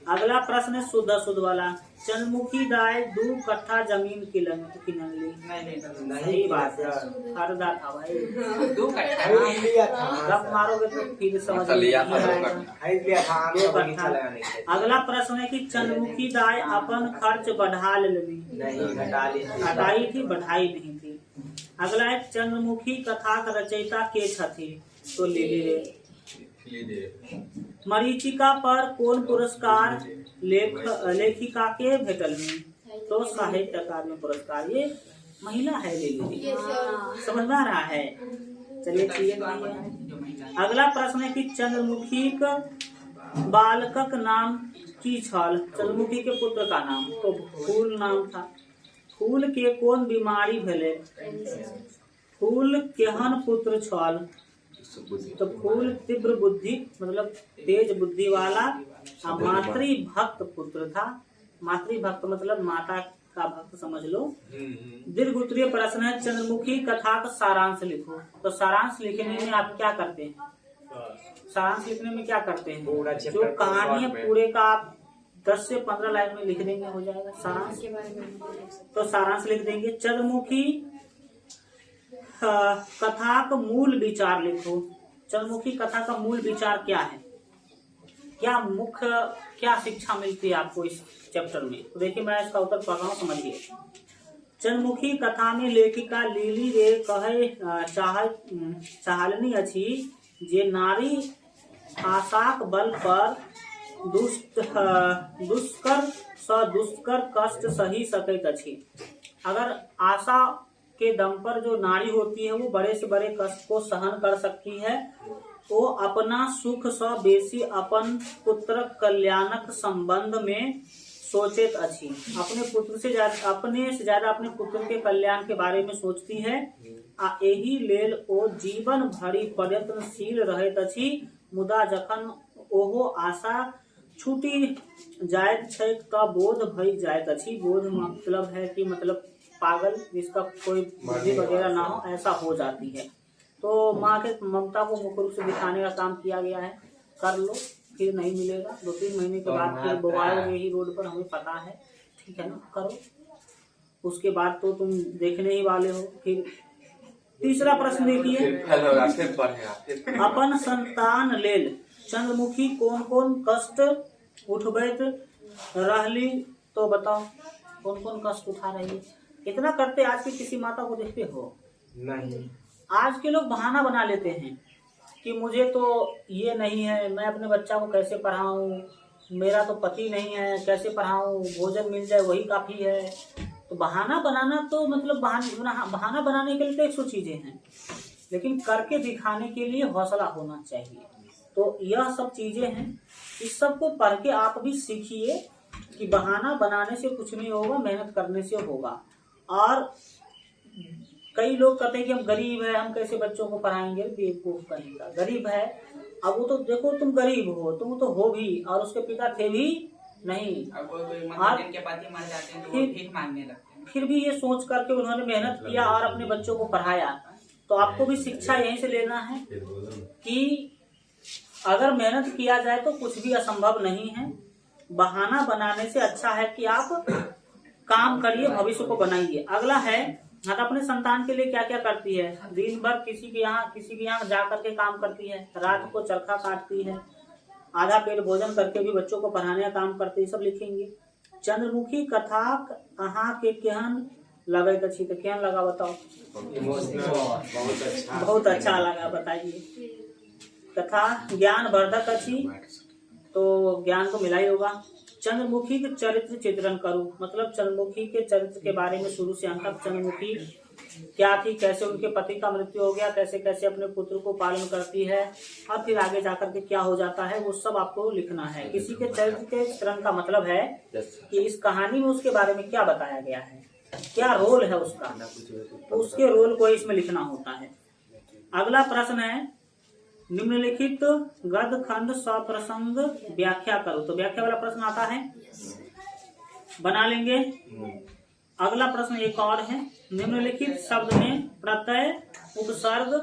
अगला प्रश्न है शुद्ध वाला, चंद्रमुखी दाय 2 कट्ठा जमीन किनली। नहीं बात है, खरीदा था भाई। 2 कट्ठा जब मारोगे तो फिर समझ अगला प्रश्न है कि चंद्रमुखी दाय अपन खर्च बढ़ा लेली। घटाई थी, बढ़ाई नहीं थी। अगला है चंद्रमुखी कथा का रचयिता के छथि, तो ले मरीचिका पर कौन पुरस्कार लेखिका के भेटल में, तो साहित्य अकादमी पुरस्कार। ये महिला है, ले लीजिए। समझ में आ रहा है? चलिए ठीक है। अगला प्रश्न है कि चंद्रमुखी का बालकक नाम की छल। चंद्रमुखी के पुत्र का नाम तो फूल नाम था। फूल के कौन बीमारी भेले? फूल केहन पुत्र छल? तो फूल तीव्र बुद्धि, मतलब तेज बुद्धि वाला मातृभक्त पुत्र था। मातृभक्त मतलब माता का भक्त समझ लो। दीर्घ उत्तरीय प्रश्न है चंद्रमुखी कथा का सारांश लिखो। तो सारांश लिखने में आप क्या करते हैं? सारांश लिखने में क्या करते हैं? जो कहानी है पूरे का आप 10 से 15 लाइन में लिख देंगे, हो जाएगा सारांश। तो सारांश लिख देंगे। चंद्रमुखी कथा का मूल विचार लिखो। चंद्रमुखी कथा का मूल विचार क्या है? क्या शिक्षा मिलती है आपको इस चैप्टर में? तो देखिए मैं इसका उत्तर पढ़ रहा हूँ, समझिए। चंद्रमुखी कथा में लेखिका लीली रे कहे चाहलनी अछि जे नारी आशाक बल पर दुष्कर कष्ट सही सकैत अछि। अगर आशा के दम पर जो नारी होती है वो बड़े से बड़े कष्ट को सहन कर सकती है। वो अपना सुख से बेसी अपन पुत्र कल्याणक संबंध में सोचेत अछि। अपने से ज्यादा अपने पुत्र के कल्याण के बारे में सोचती है। एही लेल ओ जीवन भरि प्रयत्नशील रहैत अछि। मुदा जखन ओहो आशा छूटी जायत छै त बोध भई जायत अछि। बोध मतलब है कि मतलब पागल, जिसका कोई बुद्धि वगैरह ना हो, ऐसा हो जाती है। तो माँ के ममता को मुख्य रूप से दिखाने का काम किया गया है। कर लो, फिर नहीं मिलेगा। 2-3 महीने के बाद फिर बोवाओगे ही रोड पर, हमें पता है, ठीक है ना? करो, उसके बाद तो तुम देखने ही वाले हो। फिर तीसरा प्रश्न देखिए, अपन संतान लेल चंद्रमुखी कौन कौन कष्ट उठबैत रहली, तो बताओ कौन कौन कष्ट उठा रही है? इतना करते आज की किसी माता को देखते हो? नहीं। आज के लोग बहाना बना लेते हैं कि मुझे तो ये नहीं है, मैं अपने बच्चा को कैसे पढ़ाऊं, मेरा तो पति नहीं है, कैसे पढ़ाऊं, भोजन मिल जाए वही काफी है। तो बहाना बनाना तो मतलब बहाना बनाने के लिए तो 100 चीजें हैं, लेकिन करके दिखाने के लिए हौसला होना चाहिए। तो यह सब चीजें हैं, इस सब को पढ़ के आप भी सीखिए कि बहाना बनाने से कुछ नहीं होगा, मेहनत करने से होगा। और कई लोग कहते हैं कि हम गरीब है, हम कैसे बच्चों को पढ़ाएंगे, बेवकूफ कहेगा। गरीब है, अब वो तो देखो तुम गरीब हो, तुम तो हो भी, और उसके पिता थे भी नहीं, कोई मतलब जिनके पति मर जाते हैं तो वो भीख मांगने लगते हैं। फिर भी ये सोच करके उन्होंने मेहनत किया और अपने बच्चों को पढ़ाया। तो आपको भी शिक्षा यहीं से लेना है कि अगर मेहनत किया जाए तो कुछ भी असंभव नहीं है। बहाना बनाने से अच्छा है कि आप काम करिए, भविष्य को बनाइए। अगला है, हाँ, अपने संतान के लिए क्या क्या करती है। दिन भर किसी के यहाँ जा करके काम करती है, रात को चरखा काटती है, आधा पेट भोजन करके भी बच्चों को पढ़ाने का काम करती है, सब लिखेंगे। चंद्रमुखी कथा अहाँ के केहन लगे अच्छी, तो केहन लगा बताओ। बहुत अच्छा लगा, बताइए। कथा ज्ञानवर्धक अच्छी, तो ज्ञान तो मिला ही होगा। चंद्रमुखी के चरित्र चित्रण करूं, मतलब चंद्रमुखी के चरित्र के बारे में शुरू से अंत तक चंद्रमुखी क्या थी, कैसे उनके पति का मृत्यु हो गया, कैसे कैसे अपने पुत्र को पालन करती है, और फिर आगे जाकर के क्या हो जाता है, वो सब आपको लिखना है। किसी के चरित्र के चित्रण का मतलब है कि इस कहानी में उसके बारे में क्या बताया गया है, क्या रोल है उसका, तो उसके रोल को इसमें लिखना होता है। अगला प्रश्न है, निम्नलिखित गद्य खंड सप्रसंग व्याख्या करो। तो व्याख्या वाला प्रश्न आता है, बना लेंगे। अगला प्रश्न एक और है, निम्नलिखित शब्द में प्रत्यय उपसर्ग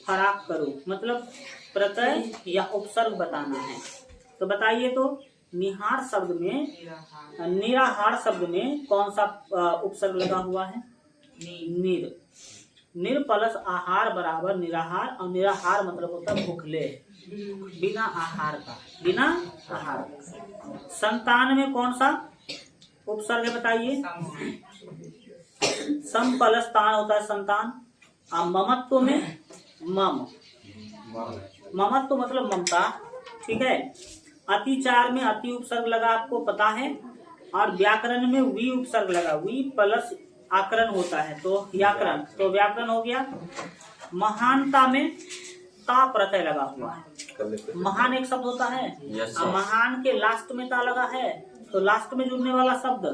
फराक करो, मतलब प्रत्यय या उपसर्ग बताना है। तो बताइए। तो निहार शब्द में, निराहार शब्द में कौन सा उपसर्ग लगा हुआ है? निर। निर प्लस आहार बराबर निराहार, और निराहार मतलब होता है भूखले, बिना आहार का, बिना आहार का। संतान में कौन सा उपसर्ग है बताइए? सम प्लस तान होता है संतान। और ममत्व में मम, ममत्व मतलब ममता, ठीक है। अतिचार में अति उपसर्ग लगा, आपको पता है। और व्याकरण में वी उपसर्ग लगा, वी प्लस आकरण होता है, तो व्याकरण, तो व्याकरण हो गया। महानता में ता प्रत्यय लगा हुआ है। महान एक शब्द होता है, और महान के लास्ट में ता लगा है, तो लास्ट में जुड़ने वाला शब्द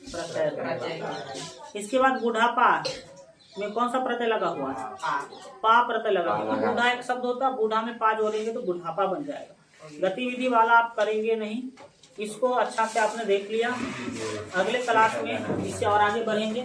प्रत्यय। इसके बाद बुढ़ापा में कौन सा प्रत्यय लगा हुआ है? पा प्रत्यय लगा हुआ है। बूढ़ा एक शब्द होता है, बूढ़ा में पा जोड़ेंगे तो बुढ़ापा बन जाएगा। गतिविधि वाला आप करेंगे नहीं, इसको अच्छा से आपने देख लिया। अगले क्लास में इससे और आगे बढ़ेंगे।